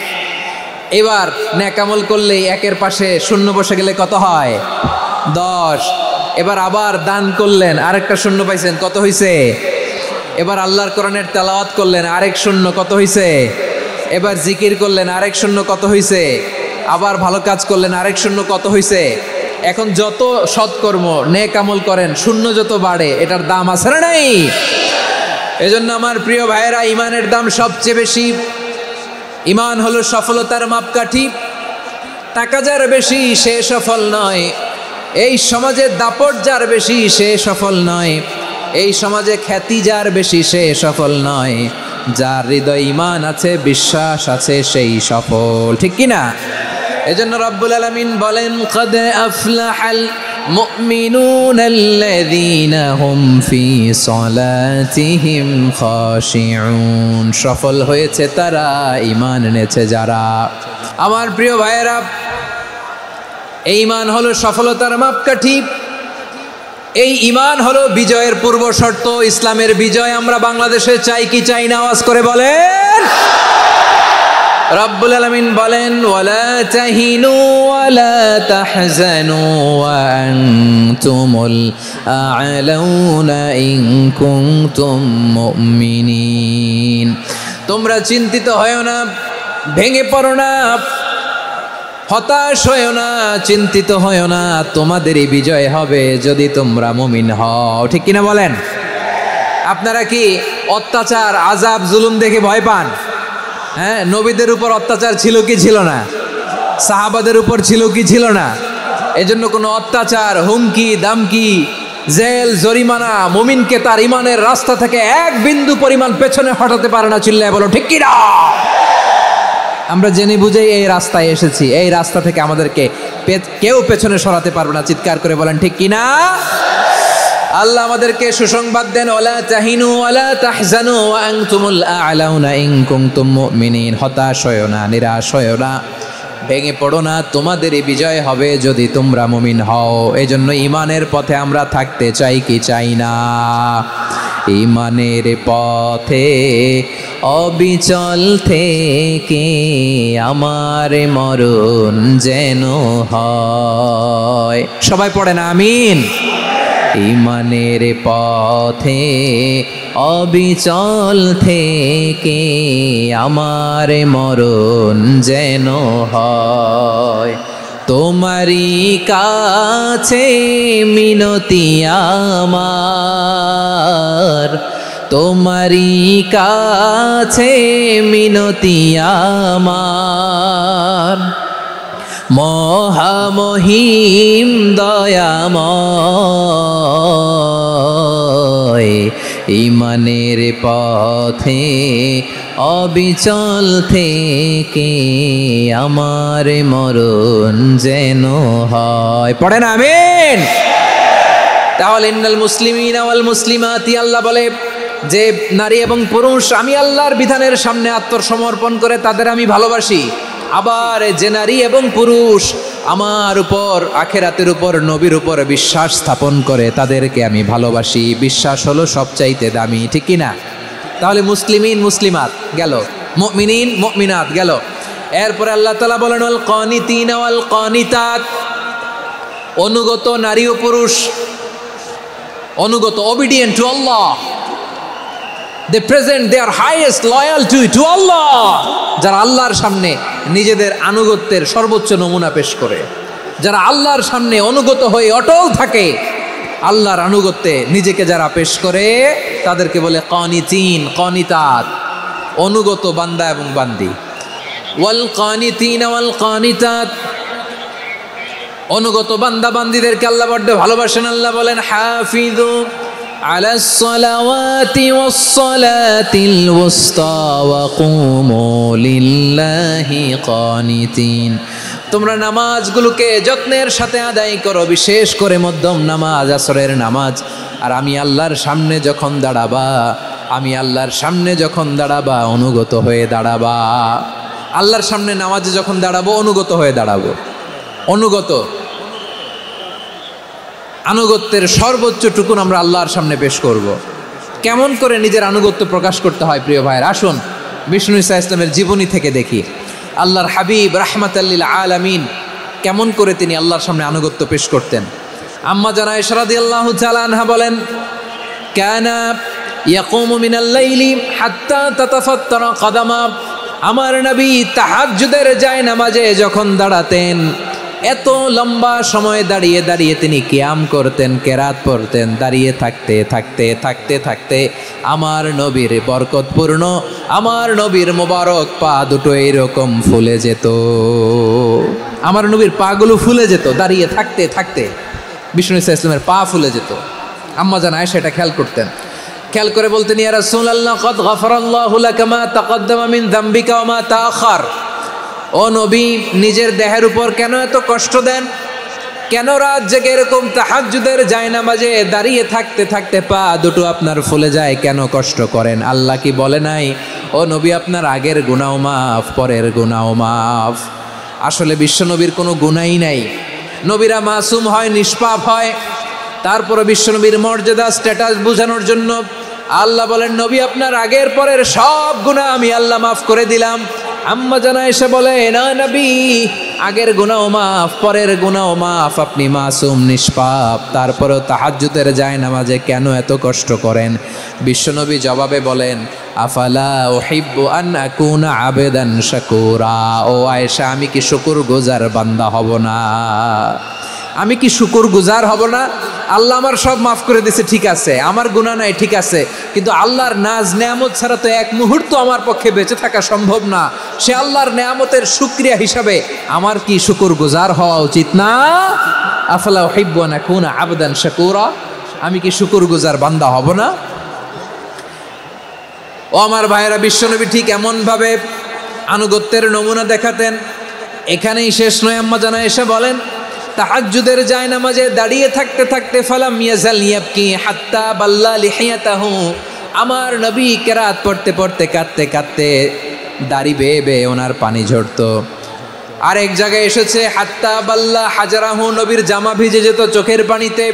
এবার নেক আমল করলেই 1-এর পাশে শূন্য বসে গেলে কত হয়? 10। এবার আবার দান করলেন, আরেকটা শূন্য পাইছেন, কত হইছে? এবার আল্লাহর কোরআনের তেলাওয়াত করলেন, আরেক শূন্য, কত হইছে? এবার জিকির করলেন, আরেক শূন্য কত হইছে? আবার ভালো কাজ করলেন, আরেক শূন্য কত হইছে? এখন যত সৎকর্ম নেক আমল করেন, শূন্য যত বাড়ে, এটার দাম আছে না নাই? এজন্য আমার প্রিয় ভাইয়েরা, ইমানের দাম সবচেয়ে বেশি। ইমান হলো সফলতার মাপকাঠি। টাকা যার বেশি সে সফল নয়, এই সমাজে দাপট যার বেশি সে সফল নয়, এই সমাজে খ্যাতি যার বেশি সে সফল নয়। যার হৃদয় ঈমান আছে, বিশ্বাস আছে, সেই সফল, ঠিক কি না? এজন্য রব্বুল আলামিন বলেন, ক্বাদ আফলাহাল মুমিনুনাল্লাযীনা হুম ফি সলাতিহিম খাশিউন। সফল হয়েছে তারা, ঈমান এনেছে যারা। আমার প্রিয় ভাইয়েরা, এই ঈমান হলো সফলতার মাপকাঠি। এই ঈমান হলো বিজয়ের পূর্ব শর্ত। ইসলামের বিজয় আমরা বাংলাদেশে চাই কি চাই না? আওয়াজ করে বলেন। রব্বুল আলামিন বলেন, ওয়ালা তাহিনু ওয়ালা তাহজানু ওয়া আনতুমুল আ'লাউনা ইন কুনতুম মুমিনিন। তোমরা চিন্তিত হয়ো না, ভেঙে পড়ো না, হতাশ হয়ো না, চিন্তিত হয়ো না, তোমাদেরই বিজয় হবে যদি তোমরা মুমিন হও, ঠিক কিনা বলেন? আপনারা কি অত্যাচার, আযাব, জুলুম দেখে ভয় পান? হ্যাঁ, নবীদের উপর অত্যাচার ছিল কি ছিল না? সাহাবাদের উপর ছিল কি ছিল না? এজন্য কোনো অত্যাচার, হুমকি দামকি, জেল, জরিমানা মুমিনকে তার ইমানের রাস্তা থেকে এক বিন্দু পরিমাণ পেছনে হটাতে পারে না। চিল্লায় বলো ঠিক কি না? আমরা জেনে বুঝেই এই রাস্তায় এসেছি, এই রাস্তা থেকে আমাদেরকে কেউ পেছনে সরাতে পারবে না। চিৎকার করে বলেন ঠিক কি না? আল্লাহ আমাদেরকে সুসংবাদ দেন, ওয়ালা তাহিনু ওয়ালা তাহজানু ওয়া আনতুমুল আ'লাউনা ইন কুনতুম মুমিনিন। হতাশ হয়ো না, নিরাশ হয়ো না, ভেঙে পড়ো না, তোমাদেরই বিজয় হবে যদি তোমরা মুমিন হও। এই জন্য ইমানের পথে আমরা থাকতে চাই কি চাই না? ইমানের পথে অবিচল থেকে আমার মরণ যেন হয়। সবাই পড়েন আমিন। ইমানের পথে অবিচল থেকে আমার মরণ যেন হয়। তোমারই কাছে মিনতি আমার, তোমারই কাছে মিনতি আমার, মহামহিম দয়াময়। ইমানের পথে অবিচল থেকে আমার মরণ যেন হয়। পড়েন আমিন। তাহলে ইন্নাল মুসলিমিনা ওয়াল মুসলিমাতি, আল্লাহ বলে যে নারী এবং পুরুষ আমি আল্লাহর বিধানের সামনে আত্মসমর্পণ করে তাদের আমি ভালোবাসি। আবার যে নারী এবং পুরুষ আমার উপর, আখেরাতের উপর, নবীর উপর বিশ্বাস স্থাপন করে তাদেরকে আমি ভালোবাসি। বিশ্বাস হলো সবচাইতে দামি, ঠিক কি না? তাহলে মুসলিমিন মুসলিমাত গেল, মুমিনিন মুমিনাত গেল। এরপরে আল্লাহ তাআলা বলেন, ওয়াল কানিতিনা ওয়াল কানিতাত, অনুগত নারী ও পুরুষ, অনুগত, obedient to Allah. They present their highest loyalty to Allah. যারা আল্লাহর সামনে নিজেদের আনুগত্যের সর্বোচ্চ নমুনা পেশ করে, যারা আল্লাহর সামনে অনুগত হয়ে অটল থাকে, আল্লাহর আনুগত্যে নিজেকে যারা পেশ করে তাদেরকে বলে কানিতিন, কানিতাত, অনুগত বান্দা এবং বান্দি। ওয়াল কানিতিন ওয়াল কানিতাত, অনুগত বান্দা বান্দিদেরকে আল্লাহ বড় ভালোবাসেন। আল্লাহ বলেন, হাফিযু আলাস সালাওয়াতি ওয়াস সালাতিল ওয়াসতা ওয়া কুমু লিল্লাহি কানিতিন। তোমরা নামাজগুলোকে যত্নের সাথে আদায় করো, বিশেষ করে মধ্যম নামাজ, আসরের নামাজ। আর আমি আল্লাহর সামনে যখন দাঁড়াবা, আমি আল্লাহর সামনে যখন দাঁড়াবা অনুগত হয়ে দাঁড়াবা। আল্লাহর সামনে নামাজে যখন দাঁড়াবো অনুগত হয়ে দাঁড়াবো। অনুগত, আনুগত্যের সর্বোচ্চ টুকুন আমরা আল্লাহর সামনে পেশ করব। কেমন করে নিজের আনুগত্য প্রকাশ করতে হয় প্রিয় ভাইয়ের, আসুন বিষ্ণু ঈসা ইসলামের জীবনী থেকে দেখি। আল্লাহর হাবিব রাহমাতাল লিল আলামিন কেমন করে তিনি আল্লাহর সামনে আনুগত্য পেশ করতেন। আম্মা জানা আয়েশা রাদিয়াল্লাহু তাআলা আনহা বলেন, কানা ইয়াকুমু মিনাল লাইলি হাত্তা তাতাফাত্তারা কদামা। আমার নবী তাহাজ্জুদের জায়নামাজে যখন দাঁড়াতেন, এত লম্বা সময় দাঁড়িয়ে দাঁড়িয়ে তিনি কিয়াম করতেন, কেরাত পড়তেন। দাঁড়িয়ে থাকতে থাকতে থাকতে থাকতে আমার নবীর বরকতপূর্ণ, আমার নবীর মোবারক পা দুটো এইরকম ফুলে যেত। আমার নবীর পাগুলো ফুলে যেত দাঁড়িয়ে থাকতে থাকতে। বিষ্ণু ইসলামের পা ফুলে যেত। আম্মা জান আয়েশা এটা খেয়াল করতেন। খেয়াল করে বলতেন, ইয়া রাসূলুল্লাহ কদ গফারাল্লাহু লাকা মা তাকদ্দামা মিন যামবিকা ওয়া মা তাআখার। ও নবী, নিজের দেহের উপর কেন এত কষ্ট দেন? কেন রাত জেগে এরকম তাহাজ্জুদের জায়নামাজে দাঁড়িয়ে থাকতে থাকতে পা দুটো আপনার ফুলে যায়? কেন কষ্ট করেন? আল্লাহ কি বলে নাই, ও নবী আপনার আগের গুনাহ মাফ, পরের গুনাহ মাফ? আসলে বিশ্বনবীর কোনো গুনাহই নাই। নবীরা মাসুম হয়, নিষ্পাপ হয়। তারপরে বিশ্বনবীর মর্যাদা, স্ট্যাটাস বোঝানোর জন্য আল্লাহ বলেন, নবী আপনার আগের পরের সব গুনাহ আমি আল্লাহ মাফ করে দিলাম। আম্মা জানা এসে বলে, না নবী, আগের গুনাহ মাফ, পরের গুনাহ মাফ, আপনি মাসুম, নিষ্পাপ, তারপরেও তাহাজ্জুদের জায়নামাজে কেন এত কষ্ট করেন? বিশ্বনবী জবাবে বলেন, আফালা উহিব্বু আন আকুনা আবেদান শাকুরা। ও আয়েশা, আমি কি শুকরগুজার বান্দা হব না? আমি কি শুকরগুজার হব না? আল্লাহ আমার সব মাফ করে দিয়েছে, ঠিক আছে, আমার গুনাহ নাই, ঠিক আছে, কিন্তু আল্লাহর নাজ নেয়ামত ছাড়া তো এক মুহূর্ত আমার পক্ষে বেঁচে থাকা সম্ভব না। সে আল্লাহর নেয়ামতের শুকরিয়া হিসাবে আমার কি শুকরগুজার হওয়া উচিত না? আফালা উহিব্বু আন আকুনা আবদান শাকুরা। আমি কি শুকরগুজার বান্দা হব না? ও আমার ভাইয়েরা, বিশ্বনবী ঠিক এমনভাবে আনুগত্যের নমুনা দেখাতেন। এখানেই শেষ নয়। আম্মা জানা এসে বলেন, তাহাজ্জুদের জায়নামাজে দাঁড়িয়ে থাকতে থাকতে ফালাম ইয়াজাল ইয়াবকি হাত্তা বাল্লা লিহিয়াতাহু। আমার নবী কেরাত পড়তে পড়তে কাঁদতে কাঁদতে দাড়ি বেয়ে বেয়ে ওনার পানি ঝরতো। আরেক জায়গায় এসেছে হাত্তা বাল্লা হাজারাহু, নবীর জামা ভিজে যেত চোখের পানিতে।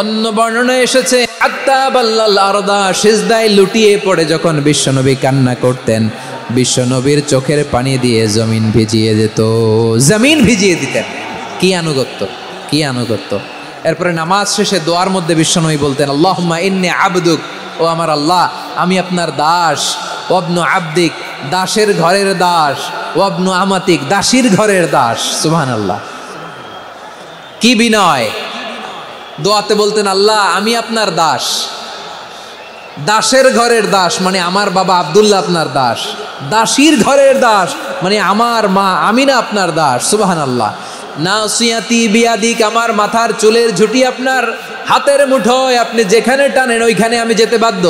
অন্য বর্ণনায় এসেছে হাত্তা বাল্লাল আরদা, সিজদায় লুটিয়ে পড়ে যখন বিশ্বনবী কান্না করতেন, বিশ্বনবীর চোখের পানি দিয়ে জমিন ভিজিয়ে যেত, জমিন ভিজিয়ে দিতেন। কি আনুগত্য, কি আনুগত্য! এরপরে নামাজ শেষে দোয়ার মধ্যে বিশ্বনবী বলতেন, আল্লাহুম্মা ইন্নী আবদুক, ও আমার আল্লাহ, আমি আপনার দাস। ওয়াবনু আবদিক, দাসের ঘরের দাস। ওয়াবনু আমাতিক, দাসীর ঘরের দাস। সুবহানাল্লাহ, কি বিনয়! দোয়াতে বলতেন, আল্লাহ আমি আপনার দাস। দাসের ঘরের দাস মানে আমার বাবা আব্দুল্লাহ আপনার দাস। দাসীর ঘরের দাস মানে আমার মা আমিনা আপনার দাস। সুবহানাল্লাহ। নাসিয়াতি বিয়াদিক, আমার মাথার চুলের ঝুঁটি আপনার হাতের মুঠোয়, আপনি যেখানে টানেন ওইখানে আমি যেতে বাধ্য।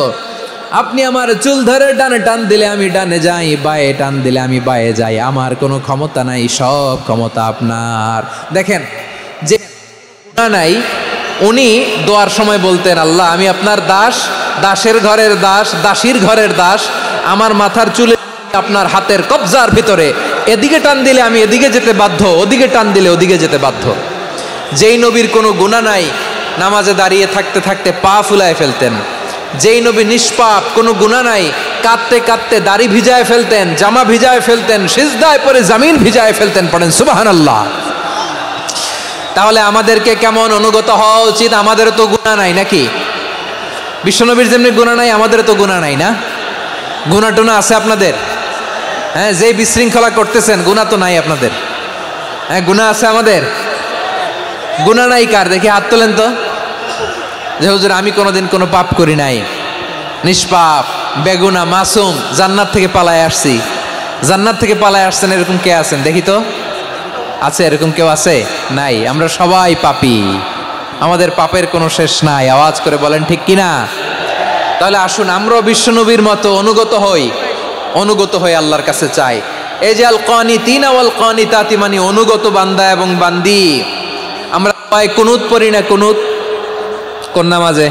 আপনি আমার চুল ধরে ডানে টান দিলে আমি ডানে যাই, বায়ে টান দিলে আমি বায়ে যাই। আমার কোনো ক্ষমতা নাই, সব ক্ষমতা আপনার। দেখেন, যে নাই উনি দোয়ার সময় বলতেন, আল্লাহ আমি আপনার দাস, দাসের ঘরের দাস, দাসীর ঘরের দাস। আমার মাথার চুলে আপনার হাতের কবজার ভিতরে, এদিকে টান দিলে আমি এদিকে যেতে বাধ্য, ওদিকে টান দিলে ওদিকে যেতে বাধ্য। যেই নবীর কোনো গুনাহ নাই, নামাজে দাঁড়িয়ে থাকতে থাকতে পা ফুলায় ফেলতেন। যেই নবী নিষ্পাপ, কোনো গুনাহ নাই, কাঁদতে কাঁদতে দাড়ি ভিজায় ফেলতেন, জামা ভিজায় ফেলতেন, সিজদায় পরে জমিন ভিজায় ফেলতেন। পড়েন সুবহানাল্লাহ। তাহলে আমাদেরকে কেমন অনুগত হওয়া উচিত? আমাদেরও তো গুনাহ নাই নাকি? বিশ্বনবীর যেমনি গুনাহ নাই, আমাদেরও তো গুনাহ নাই না? গুনাহ টুনা আছে আপনাদের? হ্যাঁ, যেই বিশৃঙ্খলা করতেছেন, গুনাহ তো নাই আপনাদের? হ্যাঁ, গুনাহ আছে আমাদের? গুনাহ নাই কার? দেখি হাত তোলেন তো, যে হুজুর আমি কোনোদিন কোনো পাপ করি নাই, নিষ্পাপ, বেগুনা, মাসুম, জান্নাত থেকে পালায় আসছি। জান্নাত থেকে পালায় আসছেন এরকম কে আছেন? দেখি তো, আছে এরকম কেউ? আছে? নাই। আমরা সবাই পাপী, আমাদের পাপের কোনো শেষ নাই। আওয়াজ করে বলেন ঠিক কিনা? তাহলে আসুন আমরাও বিশ্বনবীর মতো অনুগত হই, অনুগত হয়ে আল্লাহর কাছে চাই। এই যে আল কানিতিনা ওয়াল কানিতাতি, মানে অনুগত বান্দা এবং বান্দি। আমরা কুনুত পড়ি না? কুনুত কোন নামাজে?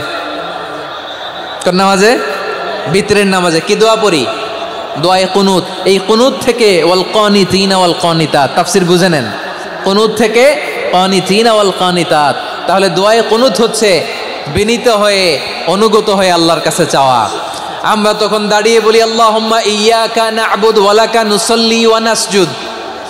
কোন নামাজে? ভিতরের নামাজে কি দোয়া পড়ি? দোয়ায়ে কুনুত। এই কুনুত থেকে ওয়াল কানিতিনা ওয়াল কানিতাত, তাফসীর বুঝে নেন। কুনুত থেকে কানিতিনা ওয়াল কানিতাত। তাহলে দোয়ায়ে কুনুত হচ্ছে বিনীত হয়ে, অনুগত হয়ে আল্লাহর কাছে চাওয়া। আমরা তখন দাঁড়িয়ে বলি, আল্লাহুম্মা ইয়্যাকা না'বুদু ওয়া লাকা নুসাল্লি ওয়া নাসজুদ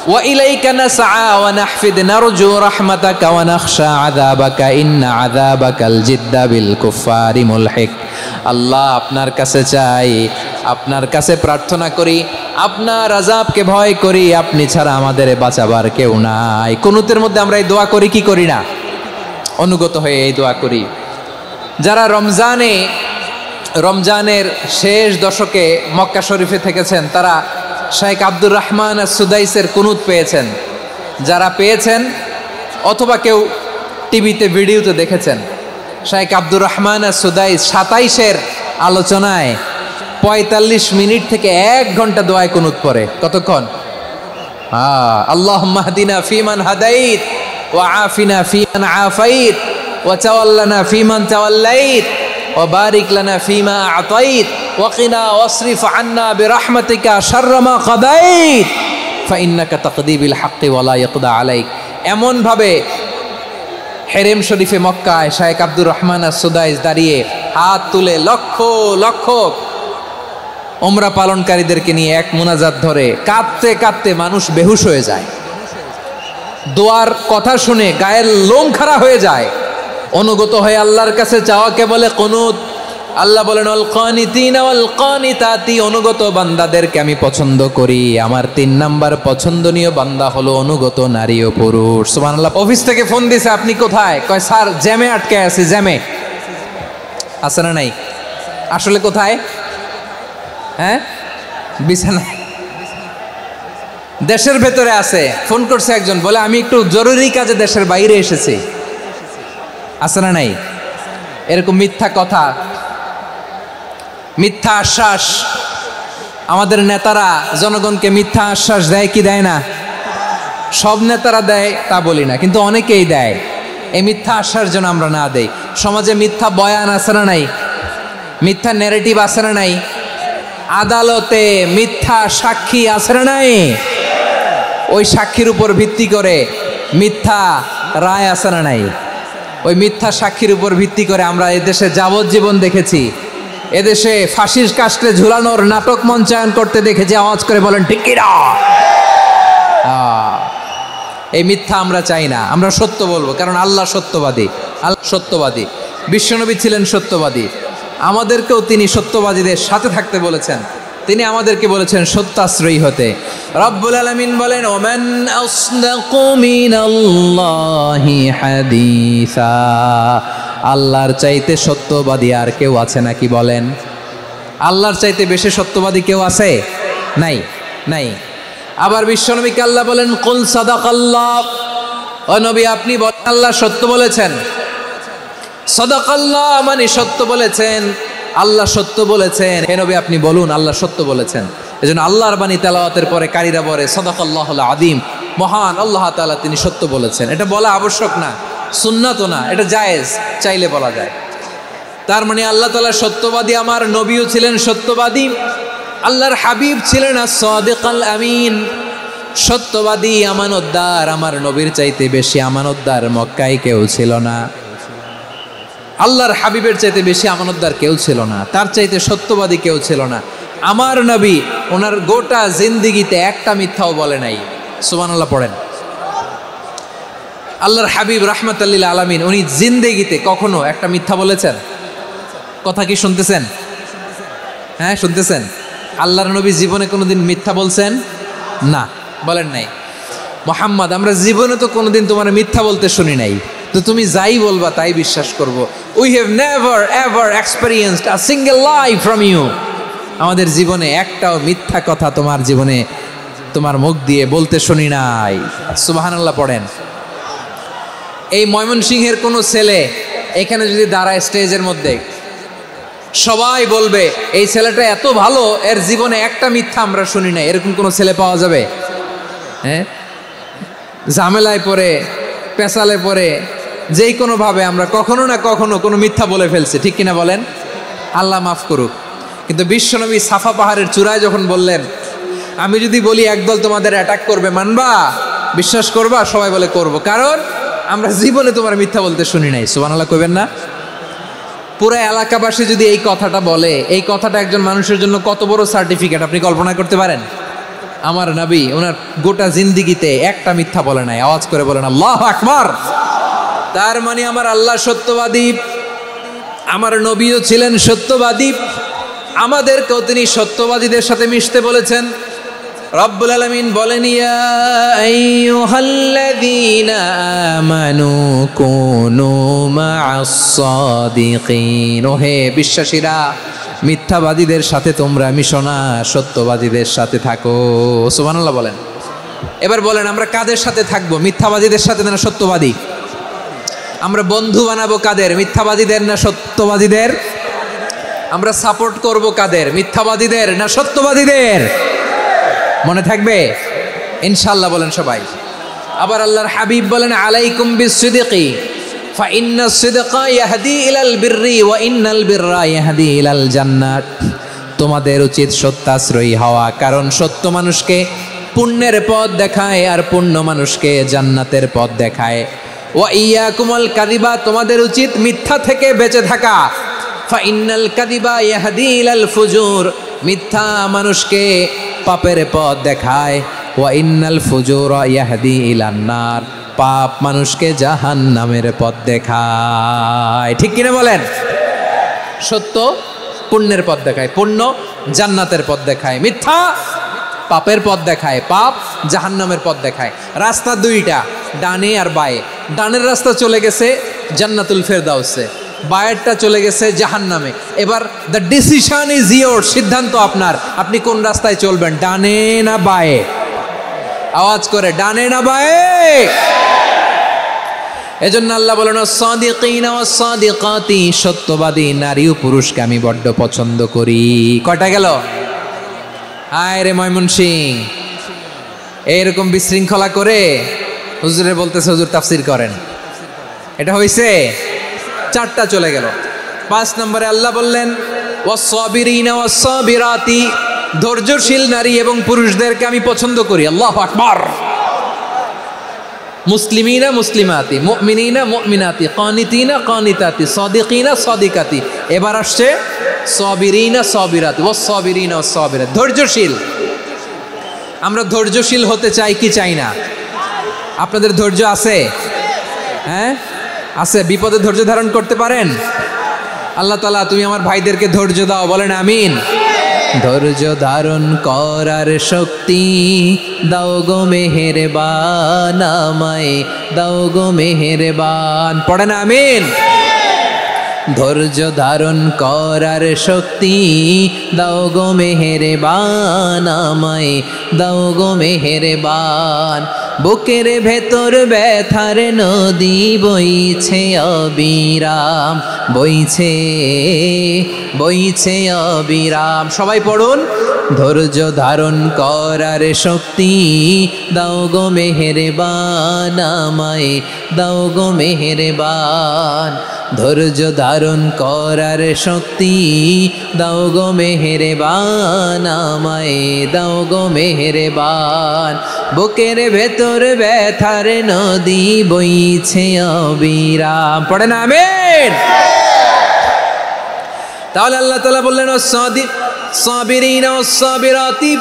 ওয়া ইলাইকা নাসআ ওয়া নাহফিদ নারজু রাহমাতাকা ওয়া নাখশা আযাবাকা ইন্না আযাবাকাল জিদ্দা বিল কুফফারি মুলহিক। আল্লাহ আপনার কাছে চাই, আপনার কাছে প্রার্থনা করি, আপনার আযাবকে ভয় করি, আপনি ছাড়া আমাদের বাঁচাবার কেউ নাই। কুনুতের মধ্যে আমরা এই দোয়া করি কি করি না? অনুগত হয়ে এই দোয়া করি। যারা রমজানের শেষ দশকে মক্কা শরীফে থেকেছেন তারা শেখ আব্দুর রহমান সুদাইসের কুনুত পেয়েছেন। যারা পেয়েছেন অথবা কেউ টিভিতে ভিডিওতে দেখেছেন, শেখ আব্দুর রহমান সুদাইস 27-এর আলোচনায় 45 মিনিট থেকে 1 ঘন্টা দোয়ায় কুনুত পড়ে। কতক্ষণ? আল্লাহুম্মা হদিনা ফিমান হাদাইত ওয়া আফিনা ফিমান আফাইত ওয়া তাওয়াল্লানা ফিমান তাওয়াল্লাইত ওয়া বারিক লানা ফিমা আতাইত ওয়া কিনা ওয়াসরিফ আন্না বিরহমাতিকা শাররা মা কাদাইত ফাইন্নাকা তাকদি বিল হাক্কি ওয়া লা ইয়াকদা আলাইক। এমন ভাবে হেরেম শরীফে মক্কায় শেখ আব্দুর রহমান সুদাইস দাঁড়িয়ে হাত তুলে লক্ষ লক্ষ উমরা পালনকারীদেরকে নিয়ে এক মুনাজাত ধরে কাঁদতে কাঁদতে মানুষ বেহুশ হয়ে যায়। দোয়ার কথা শুনে গায়ের লোম খাড়া হয়ে যায়। অনুগত হয়ে আল্লাহর কাছে চাওয়াকে বলে কুনুত। আল্লাহ বলেন আল কানিতিনা ওয়াল কানিতাতি, অনুগত বান্দাদেরকে আমি পছন্দ করি। আমার 3 নাম্বার পছন্দনীয় বান্দা হলো অনুগত নারী ও পুরুষ। সুবহানাল্লাহ। অফিস থেকে ফোন দিছে, আপনি কোথায়? কয় স্যার জ্যামে আটকে আছি। জ্যামে আছে না নাই? আসলে কোথায়? হ্যাঁ, বিছানায়। দেশের ভেতরে আছে। ফোন করছে একজন, বলে আমি একটু জরুরি কাজে দেশের বাইরে এসেছি। আছে না নাই? এরকম মিথ্যা কথা, মিথ্যা আশ্বাস। আমাদের নেতারা জনগণকে মিথ্যা আশ্বাস দেয় কি দেয় না? সব নেতারা দেয় তা বলি না, কিন্তু অনেকেই দেয়। এই মিথ্যা আশ্বাস যেন আমরা না দেই। সমাজে মিথ্যা বয়ান আছে না নাই? মিথ্যা ন্যারেটিভ আছে না নাই? আদালতে মিথ্যা সাক্ষী আছে না নাই? ওই সাক্ষীর উপর ভিত্তি করে মিথ্যা রায় আছে না নাই? ওই মিথ্যা সাক্ষীর উপর ভিত্তি করে আমরা এদেশে যাবজ্জীবন দেখেছি। এদেশে ফাঁসির কাস্টে ঝুলানোর নাটক মঞ্চায়ন করতে দেখেছি। আওয়াজ করে বলেন ঠিক কি না? এই মিথ্যা আমরা চাই না। আমরা সত্য বলবো, কারণ আল্লাহ সত্যবাদী। আল্লাহ সত্যবাদী, বিশ্বনবী ছিলেন সত্যবাদী। আমাদেরকেও তিনি সত্যবাদীদের সাথে থাকতে বলেছেন। তিনি আমাদেরকে বলেছেন সত্যাশ্রয়ী হতে। রব্বুল আলামিন বলেন ওমান আসদাকু মিনাল্লাহি হাদিসা, আল্লাহর চাইতে সত্যবাদী আর কেউ আছে নাকি বলেন? আল্লাহর চাইতে বেশি সত্যবাদী কেউ আছে? নাই, নাই। আবার বিশ্বনবীকে আল্লাহ বলেন কুল সাদাকাল্লাহ, ও নবী আপনি বলেন আল্লাহ সত্য বলেছেন। সাদাকাল্লাহ মানে সত্য বলেছেন, আল্লাহ সত্য বলেছেন। হে নবী আপনি বলুন আল্লাহ সত্য বলেছেন। এজন্য আল্লাহর বাণী তেলাওয়াতের পরে কারীরা বলে সাদাকাল্লাহুল আযীম, মহান আল্লাহ তাআলা তিনি সত্য বলেছেন। এটা বলা আবশ্যক না, সুন্নাতও না, এটা জায়েজ, চাইলে বলা যায়। তার মানে আল্লাহ তাআলা সত্যবাদী, আমার নবীও ছিলেন সত্যবাদী, আল্লাহর হাবিব ছিলেন as-সাদিকাল আমিন, সত্যবাদী, আমানতদার। আমার নবীর চাইতে বেশি আমানতদার মক্কায় কেউ ছিল না। আল্লাহর হাবিবের চাইতে বেশি আমানতদার কেউ ছিল না, তার চাইতে সত্যবাদী কেউ ছিল না। আমার নবী ওনার গোটা জিন্দিগিতে একটা মিথ্যাও বলে নাই। সুবহানাল্লাহ পড়েন। আল্লাহর হাবিব রাহমাতাল লিল আলামিন উনি জিন্দিগিতে কখনো একটা মিথ্যা বলেছেন? কথা কি শুনতেছেন? হ্যাঁ শুনতেছেন? আল্লাহর নবী জীবনে কোনোদিন মিথ্যা বলছেন? না, বলেন নাই। মুহাম্মদ আমরা জীবনে তো কোনোদিন তোমার মিথ্যা বলতে শুনি নাই, তো তুমি যাই বলবা তাই বিশ্বাস করব। We have never ever experienced a single lie from you. আমাদের জীবনে একটাও মিথ্যা কথা তোমার জীবনে তোমার মুখ দিয়ে বলতে শুনি নাই। সুবহানাল্লাহ পড়েন। এই ময়মনসিংহের কোনো ছেলে এখানে যদি দাঁড়ায় স্টেজের মধ্যে, সবাই বলবে এই ছেলেটা এত ভালো, এর জীবনে একটা মিথ্যা আমরা শুনি নাই। এরকম কোনো ছেলে পাওয়া যাবে? হ্যাঁ, ঝামেলায় পড়ে, পেশালে পড়ে, যেই কোনোভাবে আমরা কখনো না কখনো কোনো মিথ্যা বলে ফেলছি, ঠিক কিনা বলেন? আল্লাহ মাফ করুক। কিন্তু বিশ্বনবী সাফা পাহাড়ের চূড়ায় যখন বললেন আমি যদি বলি একদল তোমাদের অ্যাটাক করবে, মানবা? বিশ্বাস করবা? সবাই বলে করব, কারণ আমরা জীবনে তোমার মিথ্যা বলতে শুনি নাই। সুবহানাল্লাহ কইবেন না? পুরো এলাকাবাসী যদি এই কথাটা বলে, এই কথাটা একজন মানুষের জন্য কত বড় সার্টিফিকেট আপনি কল্পনা করতে পারেন? আমার নবী ওনার গোটা জিন্দিগিতে একটা মিথ্যা বলে নাই। আওয়াজ করে বলেন আল্লাহু আকবার। তার মানে আমার আল্লাহ সত্যবাদী, আমার নবীও ছিলেন সত্যবাদী। আমাদেরকেও তিনি সত্যবাদীদের সাথে মিশতে বলেছেন। রব্বুল আলামিন বলেন, ইয়া আইয়ুহাল্লাযীনা আমানু কুনু মা'আস সাদিকিন। ওহে বিশ্বাসীরা, মিথ্যাবাদীদের সাথে তোমরা মিশো না, সত্যবাদীদের সাথে থাকো। সুবহানাল্লাহ বলেন। এবার বলেন, আমরা কাদের সাথে থাকবো? মিথ্যাবাদীদের সাথে না সত্যবাদী? আমরা বন্ধু বানাবো কাদের? মিথ্যাবাদীদের না সত্যবাদীদের? আমরা সাপোর্ট করব কাদের? মিথ্যাবাদীদের না সত্যবাদীদের? মনে থাকবে ইনশাআল্লাহ, বলেন সবাই। আবার আল্লাহর হাবিব বলেন, আলাইকুম বিসসিদকি ফাইন্নাস সিদকা ইয়াহদি ইলাল বিররি ওয়া ইন্নাল বিররা ইয়াহদি ইলাল জান্নাত। তোমাদের উচিত সত্যাশ্রয়ী হওয়া, কারণ সত্য মানুষকে পুণ্যের পথ দেখায় আর পুণ্য মানুষকে জান্নাতের পথ দেখায়। ওয়া ইয়াকুমুল কাযিবা, তোমাদের উচিত মিথ্যা থেকে বেঁচে থাকা। ফাইন্নাল কাযিবা ইয়াহদি ইলাল ফুজুর, মিথ্যা মানুষকে পাপের পথ দেখায়। ওয়া ইন্নাল ফুজুরা ইয়াহদি ইলান নার, পাপ মানুষকে জাহান্নামের পথ দেখায়। ঠিক কিনা বলেন? সত্য পুণ্যের পথ দেখায়, পুণ্য জান্নাতের পথ দেখায়, মিথ্যা পাপের পথ দেখায়, পাপ জাহান্নামের পথ দেখায়। রাস্তা দুইটা, ডানে আর বায়ে। ডানের রাস্তা চলে গেছে জান্নাতুল ফেরদাউসে, বায়েরটা চলে গেছে জাহান্নামে। এবার দ্য ডিসিশন ইজ ইয়োর, সিদ্ধান্ত আপনার, আপনি কোন রাস্তায় চলবেন, ডানে না বায়ে? আওয়াজ করে, ডানে না বায়ে? এজন্য আল্লাহ বলেন, সাদিকিনা ওয়াস সাদিকাতি, সত্যবাদী নারী ও পুরুষকে আমি বড্ড পছন্দ করি। কয়টা গেল? হায় রে ময়মনসিং, এইরকম বিশৃঙ্খলা করে হুজুরে বলতেছে হুজুর তাফসির করেন, এটা হইছে? চারটা চলে গেল। 5 নম্বরে আল্লাহ বললেন, ওয়াস-সাবিরিনা ওয়াস-সাবিরাতি, ধৈর্যশীল নারী এবং পুরুষদেরকে আমি পছন্দ করি। আল্লাহু আকবার। মুসলিমিনা মুসলিমাতি, মুমিনিনা মুমিনাতি, কানিতিনা কানিতাতি, সাদিকিনা সাদিকাতি। এবার আসছে সাবিরিনা সাবিরাতি, ওয়াস-সাবিরিনা ওয়াস-সাবিরাত, ধৈর্যশীল। আমরা ধৈর্যশীল হতে চাই কি চাই না? আপনাদের ধৈর্য আছে? হ্যাঁ আছে। বিপদে ধৈর্য ধারণ করতে পারেন? আল্লাহ তাআলা তুমি আমার ভাইদেরকে ধৈর্য দাও, বলেন আমিন। ধৈর্য ধারণ করার শক্তি দাও গো মেহেরবান, আমায় দাও গো মেহেরবান, পড়েন আমিন। ধৈর্য ধারণ করার শক্তি দাও গো মেহেরবান, আমায় দাও গো মেহেরবান। বুকের ভেতর ব্যথার নদী বইছে অবিরাম, বইছে বইছে অবিরাম। সবাই পড়ুন, ধৈর্য ধারণ করার শক্তি দাও গো মেহেরবান, আমায় দাও গো মেহেরবান। ধৈর্য ধারণ করার শক্তি দাও গো মেহেরবান, আমায় দাও গো মেহেরবান। বুকের ভেতর ব্যথার নদী বইছে অবিরাম, পড়েন আমিন। তাহলে আল্লাহ তাআলা বললেন, সাবিরিনা ওয়াস-সাবিরাতি,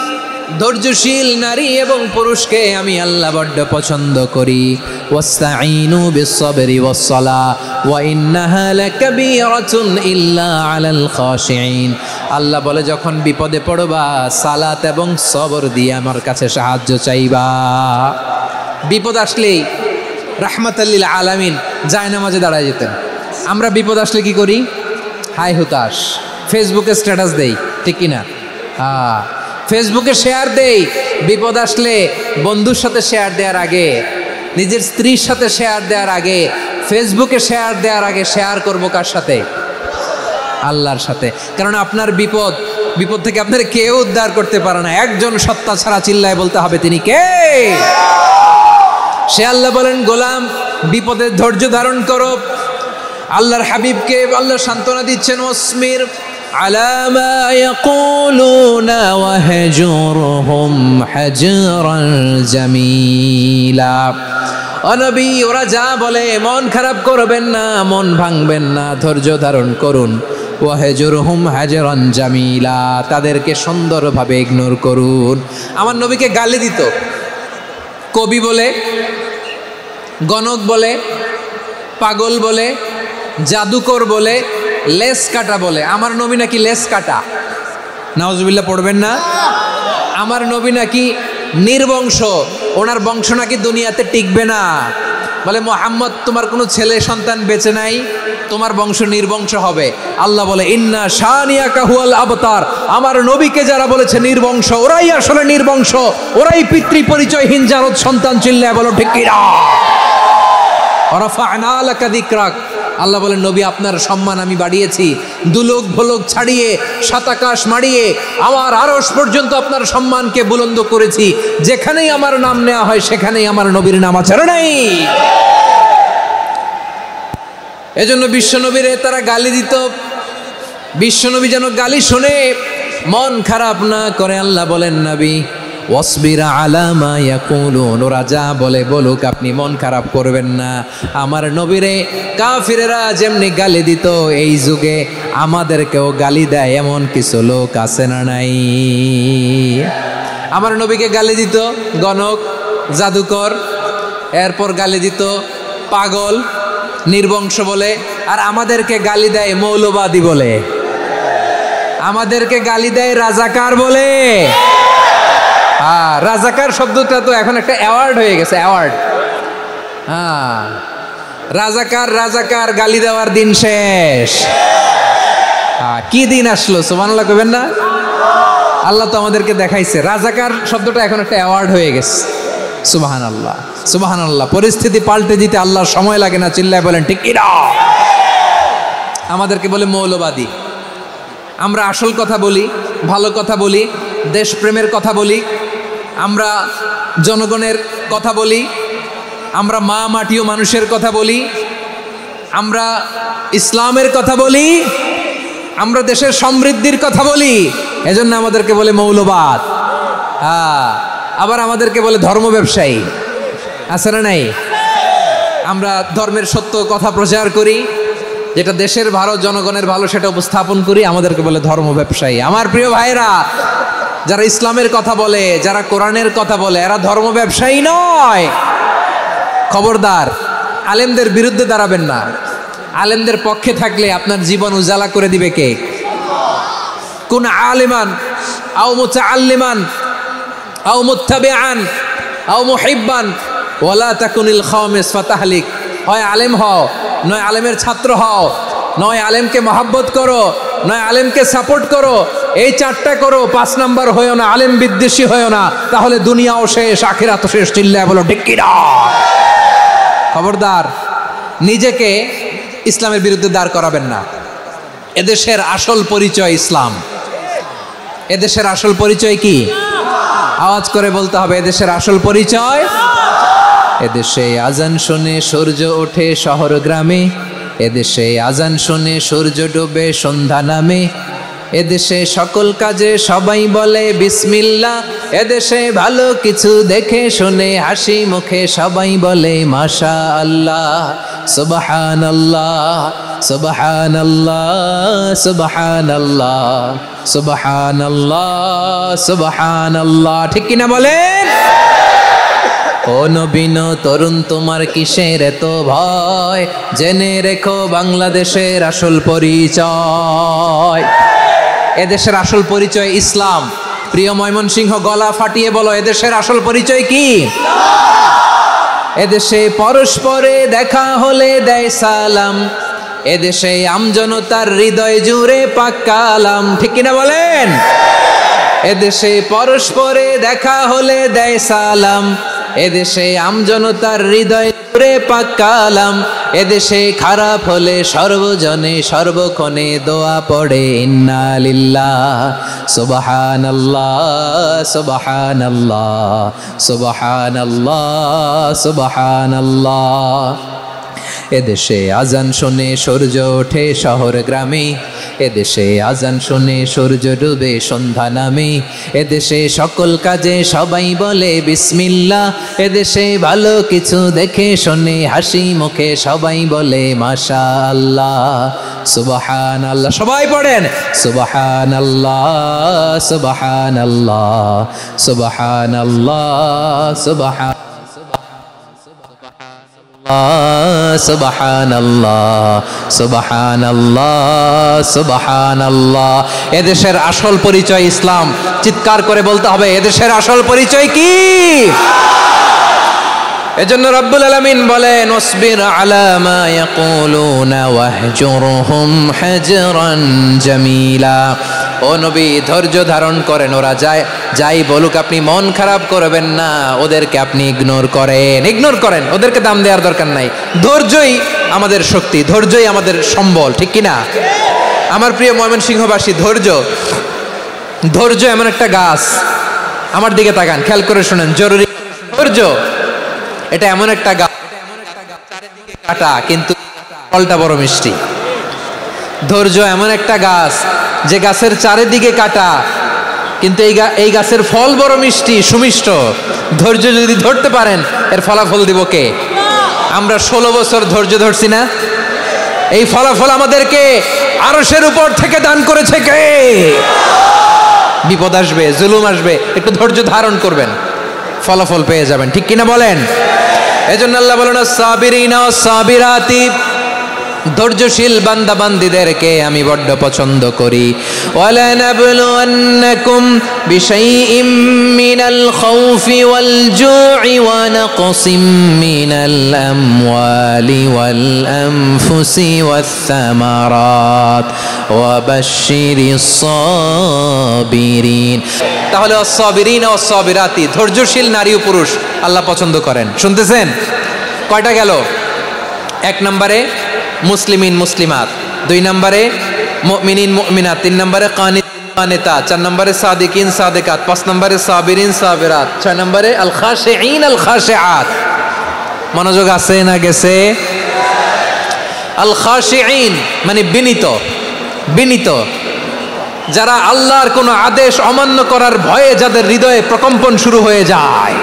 ধৈর্যশীল নারী এবং পুরুষকে আমি আল্লাহ বড্ড পছন্দ করি। ওয়াস্তাঈনু বিস-সাবরি ওয়াস-সালাহ ওয়া ইন্নাহা লাকাবীরাতুন ইল্লা আলাল খাশিঈন। আল্লাহ বলে, যখন বিপদে পড়বা সালাত এবং সবর দিয়ে আমার কাছে সাহায্য চাইবা। বিপদ আসলেই রাহমাতাল লিল আলামিন জায়নামাজে দাঁড়ায় যেতেন। আমরা বিপদ আসলে কি করি? হাই হুতাশ, ফেসবুকে স্ট্যাটাস দেই, ঠিক কিনা? হ্যাঁ, ফেসবুকে শেয়ার দেই। বিপদ আসলে বন্ধুর সাথে শেয়ার দেওয়ার আগে, নিজের স্ত্রীর সাথে শেয়ার দেওয়ার আগে, ফেসবুকে শেয়ার দেওয়ার আগে শেয়ার করব কার সাথে? আল্লাহর সাথে। কারণ আপনার বিপদ থেকে আপনার কেউ উদ্ধার করতে পারে না, একজন সত্তা ছাড়া চিল্লায় বলতে হবে তিনি কে? সে আল্লাহ বলেন, গোলাম বিপদে ধৈর্য ধারণ করো। আল্লাহর হাবিবকে আল্লাহ সান্ত্বনা দিচ্ছেন, ওয়াসমির আলা মা ইয়াকুলুনা ওয়াহজুরহুম হাজরান জামিলা। ও নবী, ওরা যা বলে মন খারাপ করবেন না, মন ভাঙবেন না, ধৈর্য ধারণ করুন। ওয়াহজুরহুম হাজরান জামিলা, তাদেরকে সুন্দরভাবে ইগনোর করুন। আমার নবীকে গালি দিত কবি বলে, গণক বলে, পাগল বলে, জাদুকর বলে, লেস কাটা বলে। আমার নবী নাকি লেস কাটা। নাউজুবিল্লাহ পড়বেন না? আমার নবী নাকি নির্বংশ, ওনার বংশ নাকি দুনিয়াতে টিকবে না। বলে মুহাম্মদ তোমার কোনো ছেলে সন্তান বেঁচে নাই, তোমার বংশ নির্বংশ হবে। আল্লাহ বলে ইন্না শানিয়াকা হুয়াল আবতার, আমার নবীকে যারা বলেছে নির্বংশ, ওরাই আসলে নির্বংশ, ওরাই পিতৃ পরিচয়হীন জারদ সন্তান। চিল্লায় বলো ঠিক কি না? ওয়ারাফা'না লাকা যিকরাক, আল্লাহ বলেন নবী আপনার সম্মান আমি বাড়িয়েছি, দুলোক ভোলোক ছাড়িয়ে সাতাকাশ মারিয়ে আমার আরশ পর্যন্ত আপনার সম্মানকে বুলন্দ করেছি। যেখানেই আমার নাম নেওয়া হয় সেখানেই আমার নবীর নাম আছে না নাই? এজন্য বিশ্বনবীরে তারা গালি দিত। বিশ্বনবী যেন গালি শুনে মন খারাপ না করে আল্লাহ বলেন নবী ওয়াসবির আলা মা ইয়াকুলুন, ওরা যা বলে বলুক, আপনি মন খারাপ করবেন না। আমার নবীরে কাফিরেরা যেমনি গালি দিত, এই যুগে আমাদেরকেও গালি দেয় এমন কিছু লোক আছে না নাই? আমার নবীকে গালি দিত গণক, জাদুকর, এরপর গালি দিত পাগল, নির্বংশ বলে। আর আমাদেরকে গালি দেয় মৌলবাদী বলে, আমাদেরকে গালি দেয় রাজাকার বলে। রাজাকার শব্দটা তো এখন একটা অ্যাওয়ার্ড হয়ে গেছে, অ্যাওয়ার্ড। রাজাকার রাজাকার গালি দেওয়ার দিন শেষ। কি দিন আসলো সুবহানাল্লাহ কইবেন না? আল্লাহ তো আমাদেরকে দেখাইছে রাজাকার শব্দটা এখন একটা অ্যাওয়ার্ড হয়ে গেছে। সুবহানাল্লাহ সুবহানাল্লাহ। পরিস্থিতি পাল্টে দিতে আল্লাহর সময় লাগে না। চিল্লায় বলেন ঠিক কি না? আমাদেরকে বলে মৌলবাদী। আমরা আসল কথা বলি, ভালো কথা বলি, দেশপ্রেমের কথা বলি, আমরা জনগণের কথা বলি, আমরা মা মাটি ও মানুষের কথা বলি, আমরা ইসলামের কথা বলি, আমরা দেশের সমৃদ্ধির কথা বলি। এজন্য আমাদেরকে বলে মৌলবাদ। আবার আমাদেরকে বলে ধর্ম ব্যবসায়ী, আছে না নাই? আমরা ধর্মের সত্য কথা প্রচার করি, যেটা দেশের ভালো জনগণের ভালো সেটা উপস্থাপন করি, আমাদেরকে বলে ধর্ম ব্যবসায়ী। আমার প্রিয় ভাইরা, যারা ইসলামের কথা বলে, যারা কোরআনের কথা বলে, এরা ধর্ম ব্যবসায়ী নয়। খবরদার, আলেমদের বিরুদ্ধে দাঁড়াবেন না। আলেমদের পক্ষে থাকলে আপনার জীবন উজালা করে দিবে কে? কুন আলিমান আও মুতাআল্লিমান আও মুত্তাবিআন আও মুহিব্বান ওয়ালা তাকুনিল খামিস ফাতাহলিক। হয় আলেম হও, নয় আলেমের ছাত্র হও, নয় আলেমকে মহাব্বত করো, নয় আলেমকে সাপোর্ট করো। এই চারটা করো, 5 নাম্বার হয়েও না, আলেম বিদ্বেষী হয়েও না, তাহলে দুনিয়াও শেষ, আখিরাতও শেষ। চিল্লায় বলো ঠিক কি না? খবরদার, নিজেকে ইসলামের বিরুদ্ধে দাঁড় করাবেন না। এদেশের আসল পরিচয় ইসলাম। এদেশের আসল পরিচয় কি? আওয়াজ করে বলতে হবে, এদেশের আসল পরিচয়। এদেশে আজান শুনে সূর্য ওঠে শহর গ্রামে, এদেশে আজান শুনে সূর্য ডুবে সন্ধ্যা নামে, এদেশে সকল কাজে সবাই বলে বিসমিল্লাহ, এদেশে ভালো কিছু দেখে শুনে হাসি মুখে সবাই বলে মাশাআল্লাহ, সুবহানাল্লাহ সুবহানাল্লাহ সুবহানাল্লাহ সুবহানাল্লাহ সুবহানাল্লাহ। ঠিক কিনা বলেন? ও নবীন তরুণ, তোমার কিসের এত ভয়? জেনে রেখো বাংলাদেশের আসল পরিচয়। এদেশের আসল পরিচয় ইসলাম। প্রিয় ময়মনসিংহ, গলা ফাটিয়ে বলো, এদেশের আসল পরিচয় কি? এদেশে পরস্পরে দেখা হলে দেয় সালাম, এদেশে আমজনতার হৃদয় জুড়ে পাক কালাম। ঠিক কিনা বলেন? এদেশে পরস্পরে দেখা হলে দেয় সালাম, এদেশে আমজনতার হৃদয় জুড়ে পাক কালাম, এদেশে খারাপ হলে সর্বজনে সর্বক্ষণে দোয়া পড়ে ইন্না লিল্লাহ সুবহানাল্লাহ সুবহানাল্লাহ সুবহানাল্লাহ সুবহানাল্লাহ। এদেশে আজান শুনে সূর্য ওঠে শহর গ্রামে, এদেশে আজান শুনে সূর্য ডুবে সন্ধ্যা নামে, এদেশে সকল কাজে সবাই বলে বিসমিল্লাহ, এদেশে ভালো কিছু দেখে শুনে হাসি মুখে সবাই বলে মাশাআল্লাহ সুবহানাল্লাহ। সবাই পড়েন সুবহানাল্লাহ সুবহানাল্লাহ সুবহানাল্লাহ সুবহান সুবহানাল্লাহ সুবহানাল্লাহ সুবহানাল্লাহ। এদেশের আসল পরিচয় ইসলাম। চিৎকার করে বলতে হবে, এদেশের আসল পরিচয় কি? এজন্য রব্বুল আলামিন বলেন, ওয়াসবির আলা মা ইয়াকুলুনা ওয়াহজুরহুম হাজরান জামিলা। ও নবী, ধৈর্য ধারণ করেন, ওরা যাই বলুক আপনি মন খারাপ করবেন না, ওদেরকে আপনি ইগনোর করেন, ওদেরকে দাম দেওয়ার দরকার নাই। ধৈর্যই আমাদের শক্তি, ধৈর্যই আমাদের সম্বল, ঠিক কিনা? আমার প্রিয় ময়মনসিংহবাসী, ধৈর্য এমন একটা গাছ, আমার দিকে তাকান, খেয়াল করে শুনেন, জরুরি। ধৈর্য এটা এমন একটা গাছ, চারিদিকে কাটা কিন্তু ফলটা বড় মিষ্টি। ধৈর্য এমন একটা গাছ যে গাছের চারিদিকে কাটা কিন্তু এই গাছের ফল বড় মিষ্টি, সুমিষ্ট। ধৈর্য যদি ধরতে পারেন, এর ফলাফল দিব কে? আমরা 16 বছর ধৈর্য ধরছি না? এই ফলাফল আমাদেরকে আরশের উপর থেকে দান করেছে কে? বিপদ আসবে, জুলুম আসবে, একটু ধৈর্য ধারণ করবেন, ফলাফল পেয়ে যাবেন, ঠিক কিনা বলেন? এজন্য আল্লাহ বলেন, সাবিরিনা সাবিরাতি, ধৈর্যশীল বান্দা বান্দীদেরকে আমি বড্ড পছন্দ করি। ওয়ালানাবলুয়ান্নাকুম বিশাইইম মিনাল খাউফি ওয়াল জু'i ওয়া নাকসিম মিনাল আমওয়ালি ওয়াল আনফুসি ওয়াস সামারাত ওয়া বাশশিরিস সাবিরিন। তাহলে আস-সাবিরিনা ওয়াস-সাবিরাতি, ধৈর্যশীল নারী ও পুরুষ আল্লাহ পছন্দ করেন। শুনতেছেন? কয়টা গেল? 1 নম্বরে মুসলিমিন মুসলিমাত, 2 নম্বরে মুমিনিন মুমিনাত, 3 নম্বরে কানিতাত, 4 নম্বরে সাদিকিন সাদিকাত, 5 নম্বরে সাবিরিন সাবিরাত, 6 নম্বরে আল খাশিঈন আল খাশিআত। মনোযোগ আছে না গেছে? আল খাশিঈন মানে বিনীত, যারা আল্লাহর কোনো আদেশ অমান্য করার ভয়ে যাদের হৃদয়ে প্রকম্পন শুরু হয়ে যায়,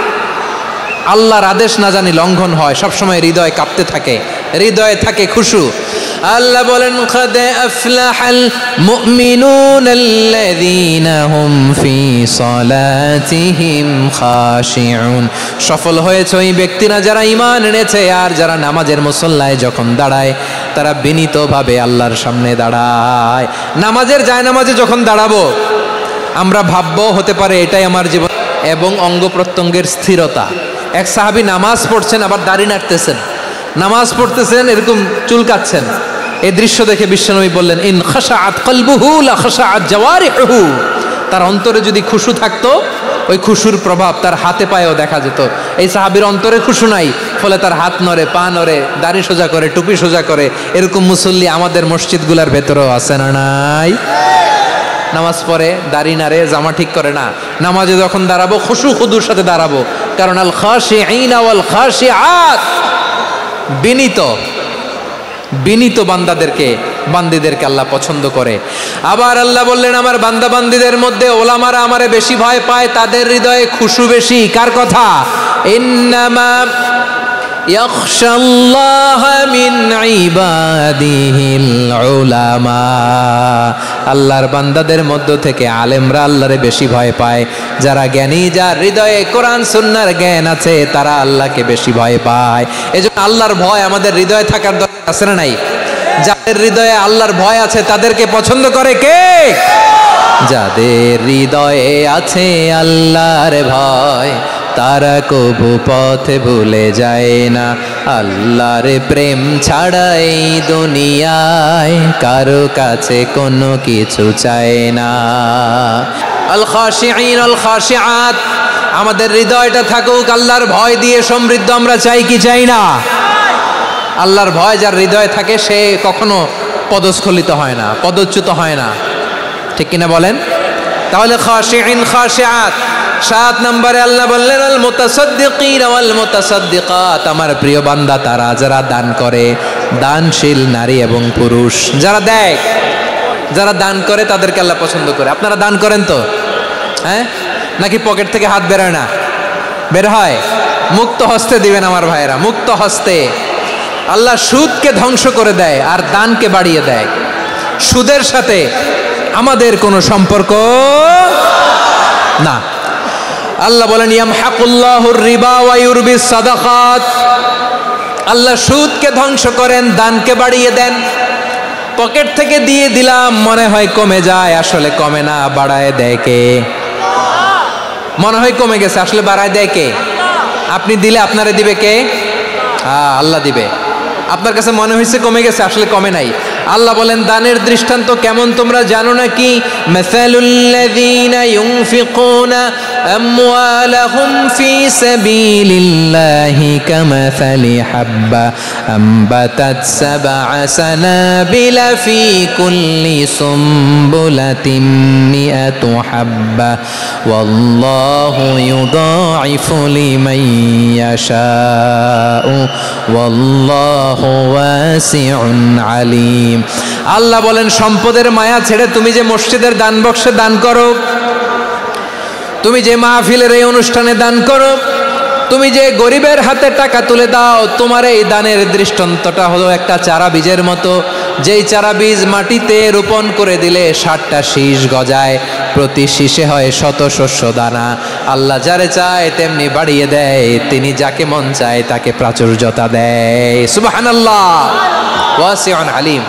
আল্লাহর আদেশ না জানি লঙ্ঘন হয়, সবসময় হৃদয় কাঁপতে থাকে, হৃদয়ে থাকে খুশু। আল্লাহ বলেন, قد أفلح المؤمنون الذين هم في صلاتهم خاشعون। সফল হয়েছে ওই ব্যক্তিরা যারা ঈমান এনেছে আর যারা নামাজের মুসল্লায় যখন দাঁড়ায় তারা বিনীতভাবে আল্লাহর সামনে দাঁড়ায়। নামাজের জায়নামাজে যখন দাঁড়াবো আমরা ভাববো হতে পারে এটাই আমার জীবন, এবং অঙ্গ প্রত্যঙ্গের স্থিরতা। এক সাহাবী নামাজ পড়ছেন আবার দাড়ি নাড়তেছেন, নামাজ পড়তেছেন এরকম চুলকাচ্ছেন। এই দৃশ্য দেখে বিশ্বনবী বললেন, ইন খাশাআত কলবুহু লা খাশাআত জাওয়ারিহু। তার অন্তরে যদি খুশু থাকতো, ওই খুশুর প্রভাব তার হাতে পায়েও দেখা যেত। এই সাহাবীর অন্তরে খুশু নাই, ফলে তার হাত নড়ে, পা নড়ে, দাড়ি সোজা করে, টুপি সোজা করে। এরকম মুসল্লি আমাদের মসজিদগুলোর ভেতরেও আছে না নাই? নামাজ পড়ে, দাড়ি নাড়ে, জামা ঠিক করে না। নামাজে যখন দাঁড়াবো খুশু খুদুর সাথে দাঁড়াবো, কারণ আল খাশিঈনা ওয়াল খাশিআত, বিনীত বান্দীদেরকে আল্লাহ পছন্দ করে। আবার আল্লাহ বললেন, আমার বান্দা বান্দীদের মধ্যে ওলামারা আমারে বেশি ভয় পায়, তাদের হৃদয়ে খুশু বেশি। কার কথা? ইন্নামা ইয়াখশাল্লাহা মিন ইবাদিহিল উলামা। আল্লাহর বান্দাদের মধ্য থেকে আলেমরা আল্লাহরে বেশি ভয় পায়। যারা জ্ঞানী, যার হৃদয়ে কোরআন সুন্নাহর জ্ঞান আছে, তারা আল্লাহকে বেশি ভয় পায়। এজন্য আল্লাহর ভয় আমাদের হৃদয়ে থাকার দরকার আছে না নাই? যাদের হৃদয়ে আল্লাহর ভয় আছে তাদেরকে পছন্দ করে কে? যাদের হৃদয়ে আছে আল্লাহর ভয়, তারা কবু পথে ভুলে যায় না। আল্লাহর প্রেম ছাড়া এই দুনিয়ায় কারো কাছে কোনো কিছু চায় না। আল খাশিঈন আল খাশিআত, আমাদের হৃদয়টা থাকুক আল্লাহর ভয় দিয়ে সমৃদ্ধ। আমরা চাই কি চাই না? আল্লাহর ভয় যার হৃদয়ে থাকে সে কখনো পদস্খলিত হয় না, পদচ্যুত হয় না, ঠিক কিনা বলেন? তাহলে খাশিঈন খাশিআত। 7 নম্বরে আল্লাহ বললেন, আল মুতাসাদ্দিকিন ওয়াল মুতাসাদ্দিকাত, আমার প্রিয় বান্দা তারা যারা দান করে, দানশীল নারী এবং পুরুষ যারা দেয়, যারা দান করে তাদেরকে আল্লাহ পছন্দ করে। আপনারা দান করেন তো? হ্যাঁ, নাকি পকেট থেকে হাত বেরোয় না? বের হয়। মুক্ত হস্তে দিবেন আমার ভাইয়েরা, মুক্ত হস্তে। আল্লাহ সুদকে ধ্বংস করে দেয় আর দানকে বাড়িয়ে দেয়। সুদের সাথে আমাদের কোনো সম্পর্ক না। আল্লাহ বলেন, ইয়ামহাকুল্লাহুর রিবা ওয়া ইউরবিস সাদাকাত। আল্লাহ সুদকে ধ্বংস করেন, দানকে বাড়িয়ে দেন। পকেট থেকে দিয়ে দিলাম মনে হয় কমে যায়, আসলে কমে না, বাড়ায় দেয় কে? মনে হয় কমে গেছে, আসলে বাড়ায় দেয় কে? আপনি দিলে আপনারে দিবে কে? আল্লাহ দিবে। আপনার কাছে মনে হয়েছে কমে গেছে, আসলে কমে নাই। আল্লাহ বলেন দানের দৃষ্টান্ত কেমন তোমরা জানো নাকি? মাসালুল্লাযীনা ইউনফিকুনা আমওয়ালাহুম ফি সাবিলিল্লাহি কামাসালি হাব্বা আমবাতাত সাবআ সানাবিলা ফি কুল্লি সুমবুলাতিন মিআতু হাব্বা ওয়াল্লাহু ইউদাঈফু লিমান ইয়াশাউ ওয়াল্লাহু ওয়াসিউন আলীম। আল্লাহ বলেন সম্পদের মায়া ছেড়ে তুমি যে মসজিদের দান বক্সে দান করো, তুমি যে মাহফিলের এই অনুষ্ঠানে দান করো, তুমি যে গরিবের হাতে টাকা তুলে দাও, তোমার এই দানের দৃষ্টান্তটা হলো একটা চারা বীজের মতো। যেই চারা বীজ মাটিতে রোপণ করে দিলে 60টা শীষ গজায়, প্রতি শীষে হয় শত শস্য দানা। আল্লাহ যারে চায় তেমনি বাড়িয়ে দেয়, তিনি যাকে মন চায় তাকে প্রাচুর্যতা দেয়। সুবহানাল্লাহ, ওয়াসিউন আলীম।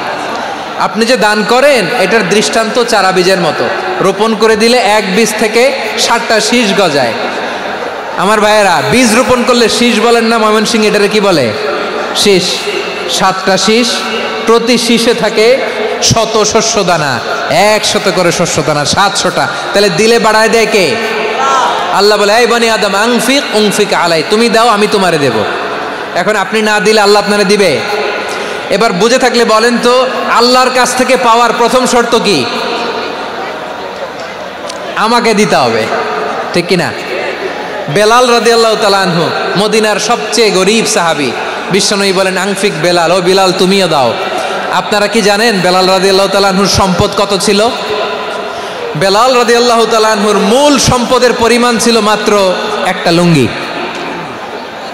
আপনি যে দান করেন এটার দৃষ্টান্ত চারা বীজের মতো, রোপণ করে দিলে এক বীজ থেকে 60টা শীষ গজায়। আমার ভাইয়েরা, বীজ রোপণ করলে শীষ বলেন না ময়মনসিংহ, এটারে কি বলে? শীষ। 7টা শীষ, প্রতি শীষে থাকে শত শস্য দানা, 100 করে শস্য দানা, 700টা। তাহলে দিলে বাড়ায় দেয় কে? আল্লাহ বলে এই বনি আদম আনফিক উনফিক আলাই, তুমি দাও আমি তোমারে দেব। এখন আপনি না দিলে আল্লাহ আপনারে দিবে? এবার বুঝে থাকলে বলেন তো, আল্লাহর কাছ থেকে পাওয়ার প্রথম শর্ত কি? আমাকে দিতে হবে, ঠিক কিনা? বেলাল রাদিয়াল্লাহু তাআলা আনহু মদিনার সবচেয়ে গরীব সাহাবী, বিশ্বনবী বলেন আনফিক বেলাল, ও বেলাল তুমিও দাও। আপনারা কি জানেন বেলাল রাদিয়াল্লাহু তাআলা আনহুর সম্পদ কত ছিল? বেলাল রাদিয়াল্লাহু তাআলা আনহুর মূল সম্পদের পরিমাণ ছিল মাত্র একটা লুঙ্গি।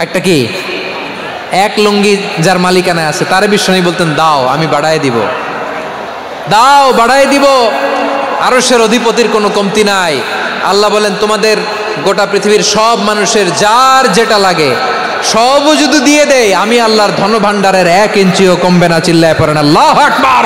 একটা কি? এক লুঙ্গি যার মালিকানায় আছে, তারে বিশ্বনবী বলতেন দাও আমি বাড়ায় দিব, দাও বাড়ায় দিব। আরশের অধিপতির কোনো কমতি নাই। আল্লাহ বলেন তোমাদের গোটা পৃথিবীর সব মানুষের যার যেটা লাগে সবও যদি দিয়ে দেয়, আমি আল্লাহর ধনভাণ্ডারের 1 ইঞ্চিও কমবে না। চিল্লায় পড়েন আল্লাহু আকবার।